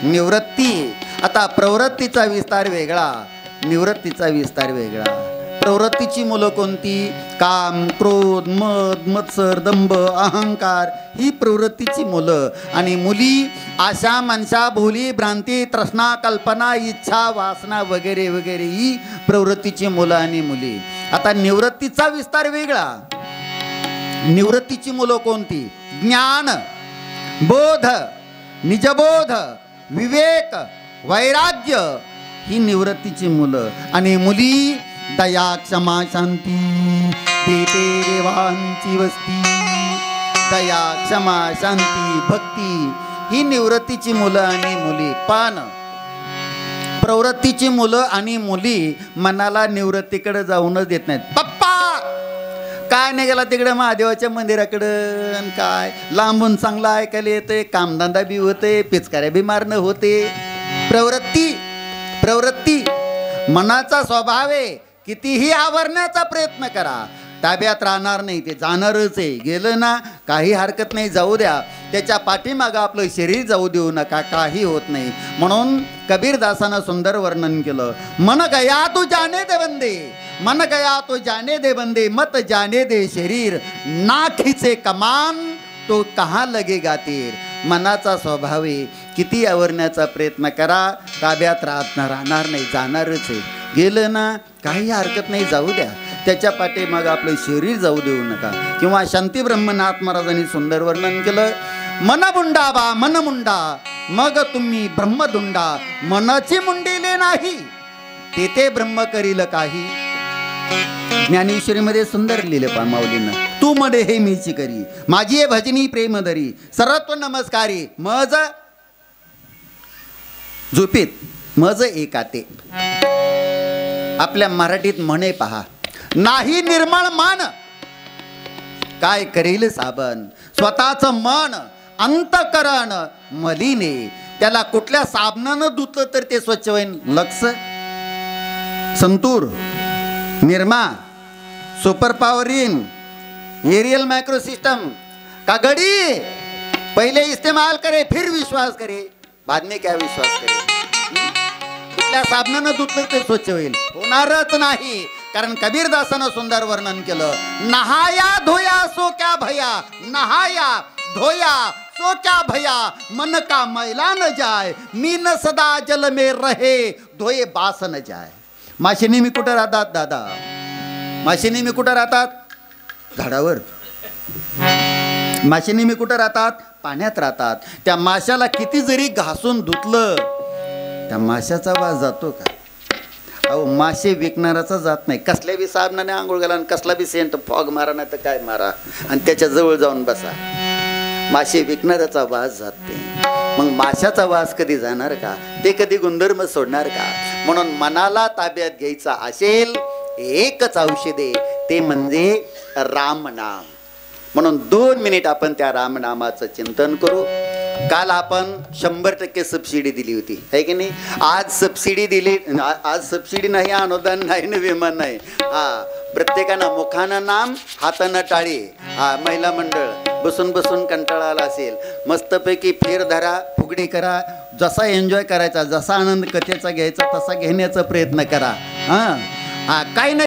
निवृत्ती. आता प्रवृत्तीचा विस्तार वेगळा निवृत्तीचा विस्तार वेगळा. प्रवृत्तीची मुलं कोणती? काम, क्रोध, मद, मत्सर, दंभ, अहंकार ही प्रवृत्तीची मुलं. आणि मुली आशा, मनशा, भोली, भ्रांती, तृष्णा, कल्पना, इच्छा, वासना वगैरे वगैरे ही प्रवृत्तीची मुलं आणि मुली. आता निवृत्तीचा विस्तार वेगळा. निवृत्तीची मुलं कोणती? ज्ञान, बोध, निजबोध, विवेक, वैराग्य ही निवृत्तीची मुलं. आणि मुली दया, क्षमा, शांती, देते देवांची वस्ती. दया, क्षमा, शांती, भक्ती ही निवृत्तीची मुलं आणि मुली. पण प्रवृत्तीची मुलं आणि मुली मनाला निवृत्तीकडे जाऊनच देत नाहीत. पप्पा काय नाही गेला तिकडे महादेवाच्या मंदिराकडं, काय लांबून चांगला ऐकायला येते, कामधंदा बी होते, पिचकाऱ्या बी मारणं होते. प्रवृत्ती मनाचा स्वभाव आहे. कितीही आवरण्याचा प्रयत्न करा, ताब्यात राहणार नाही, ते जाणारच आहे. गेलं ना काही हरकत नाही, जाऊ द्या. त्याच्या पाठीमागं आपलं शरीर जाऊ देऊ नका, काही होत नाही. म्हणून कबीरदासानं सुंदर वर्णन केलं. मन गया तू जाने दे बंदे, मन गया तो जाने दे बंदे, मत जाने दे शरीर, ना खिचे कमान तो कहाँ लगेगा तीर. मनाचा स्वभाव आहे. किती आवरण्याचा प्रयत्न करा, ताब्यात राहणार नाही, जाणारच आहे. गेलं ना काही हरकत नाही, जाऊ द्या. त्याच्या पाठीमागं आपलं शरीर जाऊ देऊ नका. किंवा शांती ब्रह्मनाथ महाराजांनी सुंदर वर्णन केलं. मन मुंडा बा मन मुंडा, मग तुम्ही ब्रह्मदुंडा. मनाची मुंडीले नाही, तेथे ब्रह्म करील काही. ज्ञानेश्वरीमध्ये सुंदर लिहिले पा माऊलीनं. तू मडे हे मीची करी, माझी आहे भजनी प्रेम धरी, सर्वत्व नमस्कारी, मज झोपेत मज एकाते. आपल्या मराठीत म्हणे पहा. नाही निर्मळ मन काय करेल साबण, स्वतःचं मन अंतकरण मलिने, त्याला कुठल्या साबणानं धुतलं तर ते स्वच्छ होईल. लक्स, संतूर, निरमा, सुपर पावरिन, एरियल माइक्रो सिस्टम का घड़ी पहले इस्तेमाल करे फिर विश्वास करे, बाद में क्या विश्वास करे. कुठल्या साबणानं धुतलं ते स्वच्छ होईल, होणारच नाही. कारण कबीरदासानं सुंदर वर्णन केलं. नहाया धोया सो क्या भया, नहाया धोया सो क्या भया, मन का मैला न जाय, मीन सदा जल में रहे, धोये बास न जाय. मासे नेहमी कुठं राहतात दादा? मासे नेहमी कुठं राहतात? झाडावर. मासे नेहमी कुठं राहतात? पाण्यात राहतात. त्या माशाला किती जरी घासून धुतलं, त्या माशाचा वास जातो का? अहो, मासे विकणाराचा जात नाही. कसल्या बी साबणाने आंघोळ घाला आणि कसला बी सेंट फॉग मारा, नाही तर काय मारा, आणि त्याच्या जवळ जाऊन बसा, मासे विकणाऱ्याचा वास जात नाही. मग माशाचा वास कधी जाणार का? ते कधी गुणधर्म सोडणार का? म्हणून मनाला ताब्यात घ्यायचा असेल एकच औषध आहे, ते म्हणजे रामनाम. म्हणून 2 मिनिट आपण त्या रामनामाचं चिंतन करू. काल आपण 100% सबसिडी दिली होती, आहे की नाही? आज सबसिडी दिली. आज सबसिडी नाही, अनुदान नाही, न विमान नाही. प्रत्येकानं मुखानं नाम, हातानं टाळी. महिला मंडळ बसून बसून कंटाळा आला असेल, मस्तपैकी फेर धरा, फुगडी करा. जसा एन्जॉय करायचा, जसा आनंद कथेचा घ्यायचा तसा घेण्याचा प्रयत्न करा. काय नाही.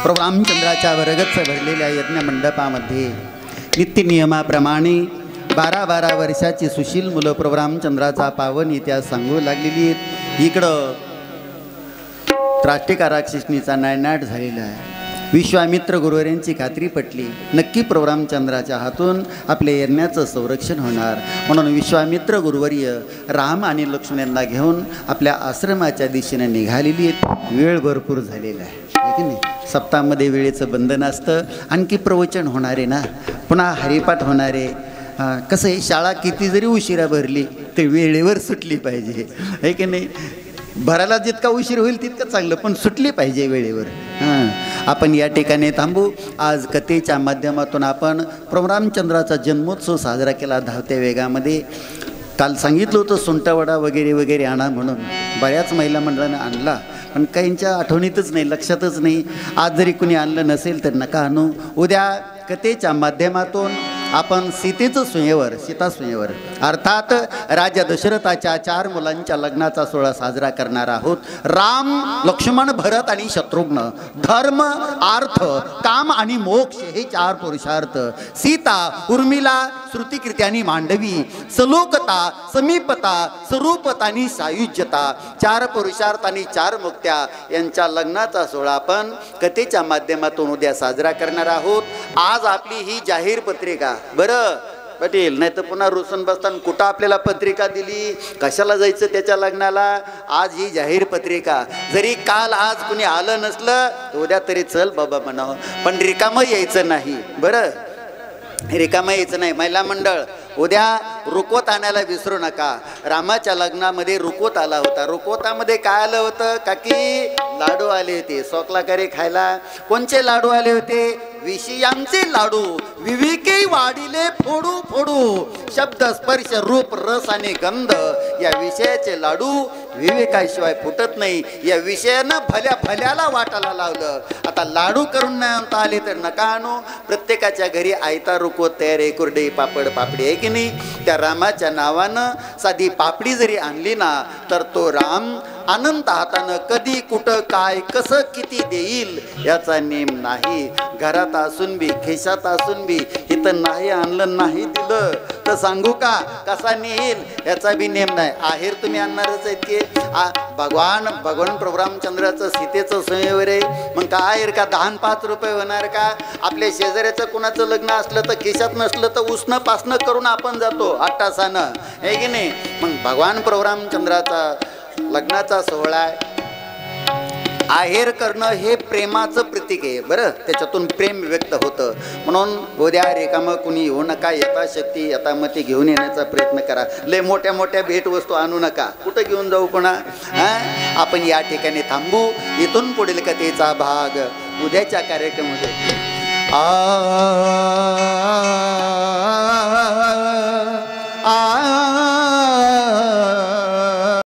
प्रभू रामचंद्राच्या वरगच्च भरलेल्या यज्ञ मंडपामध्ये नित्यनियमाप्रमाणे 12-12 वर्षाची सुशील मुलं प्रभू रामचंद्राचा पावन इतिहास सांगू लागलेली आहेत. इकडं त्राष्टिका राक्षसनीचा नायनाट झालेला आहे. विश्वामित्र गुरुवारांची खात्री पटली, नक्की प्रभू रामचंद्राच्या हातून आपल्या यज्ञाचं संरक्षण होणार. म्हणून विश्वामित्र गुरुवर्य राम आणि लक्ष्मण यांना घेऊन आपल्या आश्रमाच्या दिशेने निघालेली आहेत. वेळ भरपूर झालेला आहे की नाही. सप्ताहामध्ये वेळेचं बंधन असतं. आणखी प्रवचन होणारे ना, पुन्हा हरिपाठ होणारे. कसं आहे, शाळा किती जरी उशिरा भरली ते वेळेवर सुटली पाहिजे आहे की नाही. भरायला जितका उशीर होईल तितकं चांगलं, पण सुटली पाहिजे वेळेवर. आपण या ठिकाणी थांबू. आज कथेच्या माध्यमातून आपण प्रभू रामचंद्राचा जन्मोत्सव साजरा केला धावत्या वेगामध्ये. काल सांगितलं होतं सुंटावडा वगैरे वगैरे आणा म्हणून. बऱ्याच महिला मंडळानं आणला, पण काहींच्या आठवणीतच नाही, लक्षातच नाही. आज जरी कुणी आणलं नसेल तर नका आणू. उद्या कथेच्या माध्यमातून आपण सीतेचं स्वयंवर, सीता स्वयंवर अर्थात राजा दशरथाच्या 4 मुलांच्या लग्नाचा सोहळा साजरा करणार आहोत. राम, लक्ष्मण, भरत आणि शत्रुघ्न. धर्म, अर्थ, काम आणि मोक्ष हे 4 पुरुषार्थ. सीता, उर्मिला, श्रुतिकीर्ती आणि मांडवी. सलोकता, समीपता, स्वरूपता आणि सायुज्यता. 4 पुरुषार्थ आणि 4 मुक्त्या यांच्या लग्नाचा सोहळा आपण कथेच्या माध्यमातून उद्या साजरा करणार आहोत. आज आपली ही जाहीर पत्रिका, बरं पाटील, नाही तर पुन्हा रुसून बसताना कुठं आपल्याला पत्रिका दिली, कशाला जायचं त्याच्या लग्नाला. आज ही जाहीर पत्रिका. जरी काल आज कुणी आलं नसलं उद्या तरी चल बाबा म्हणावं, पण रिकामं यायचं नाही. बरं, रिकामं यायचं नाही. महिला मंडळ उद्या रुकवत आणायला विसरू नका. रामाच्या लग्नामध्ये रुकवत आला होता. रुकवतामध्ये काय आलं होतं काकी? लाडू आले होते. सोकलाकरी खायला. कोणचे लाडू आले होते? विषयांचे लाडू. विवेके वाढिले फोडू फोडू. शब्द, स्पर्श, रूप, रस आणि गंध या विषयाचे लाडू विवेकाशिवाय फुटत नाही. या विषयानं भल्या भल्याला वाटायला लावलं. आता लाडू करून नाही आणता आले तर नका आणू. प्रत्येकाच्या घरी आयता रुकवत तयार आहे. कुरडई, पापड, पापडी आहे की नाही. त्या रामाच्या नावानं साधी पापडी जरी आणली ना तर तो राम अनंत हातानं कधी, कुठं, काय, कसं, किती देईल याचा नेम नाही. घरात असून बी, खिशात असून बी इथं नाही आणलं, नाही दिलं तर सांगू का कसा नेईल याचा बी नेम नाही. आहेर तुम्ही आणणारच आहेत की. भगवान प्रभू रामचंद्राचं सीतेचं स्वयंवर आहे. मग का आहेर का 10-5 रुपये होणार का? आपल्या शेजाऱ्याचं कुणाचं लग्न असलं तर खिशात नसलं तर उसणं पासणं करून आपण जातो 8 तासानं, आहे की नाही. मग भगवान प्रभू रामचंद्राचा लग्नाचा सोहळा आहे. आहेर करणं हे प्रेमाचं प्रतीक आहे. बरं, त्याच्यातून प्रेम व्यक्त होतं. म्हणून उद्या रिकामं कुणी येऊ नका. यथाशक्ती यथामती घेऊन येण्याचा प्रयत्न करा. लय मोठ्या मोठ्या भेटवस्तू आणू नका. कुठं घेऊन जाऊ पुन्हा? आपण या ठिकाणी थांबू. इथून पुढील कथेचा भाग उद्याच्या कार्यक्रमामध्ये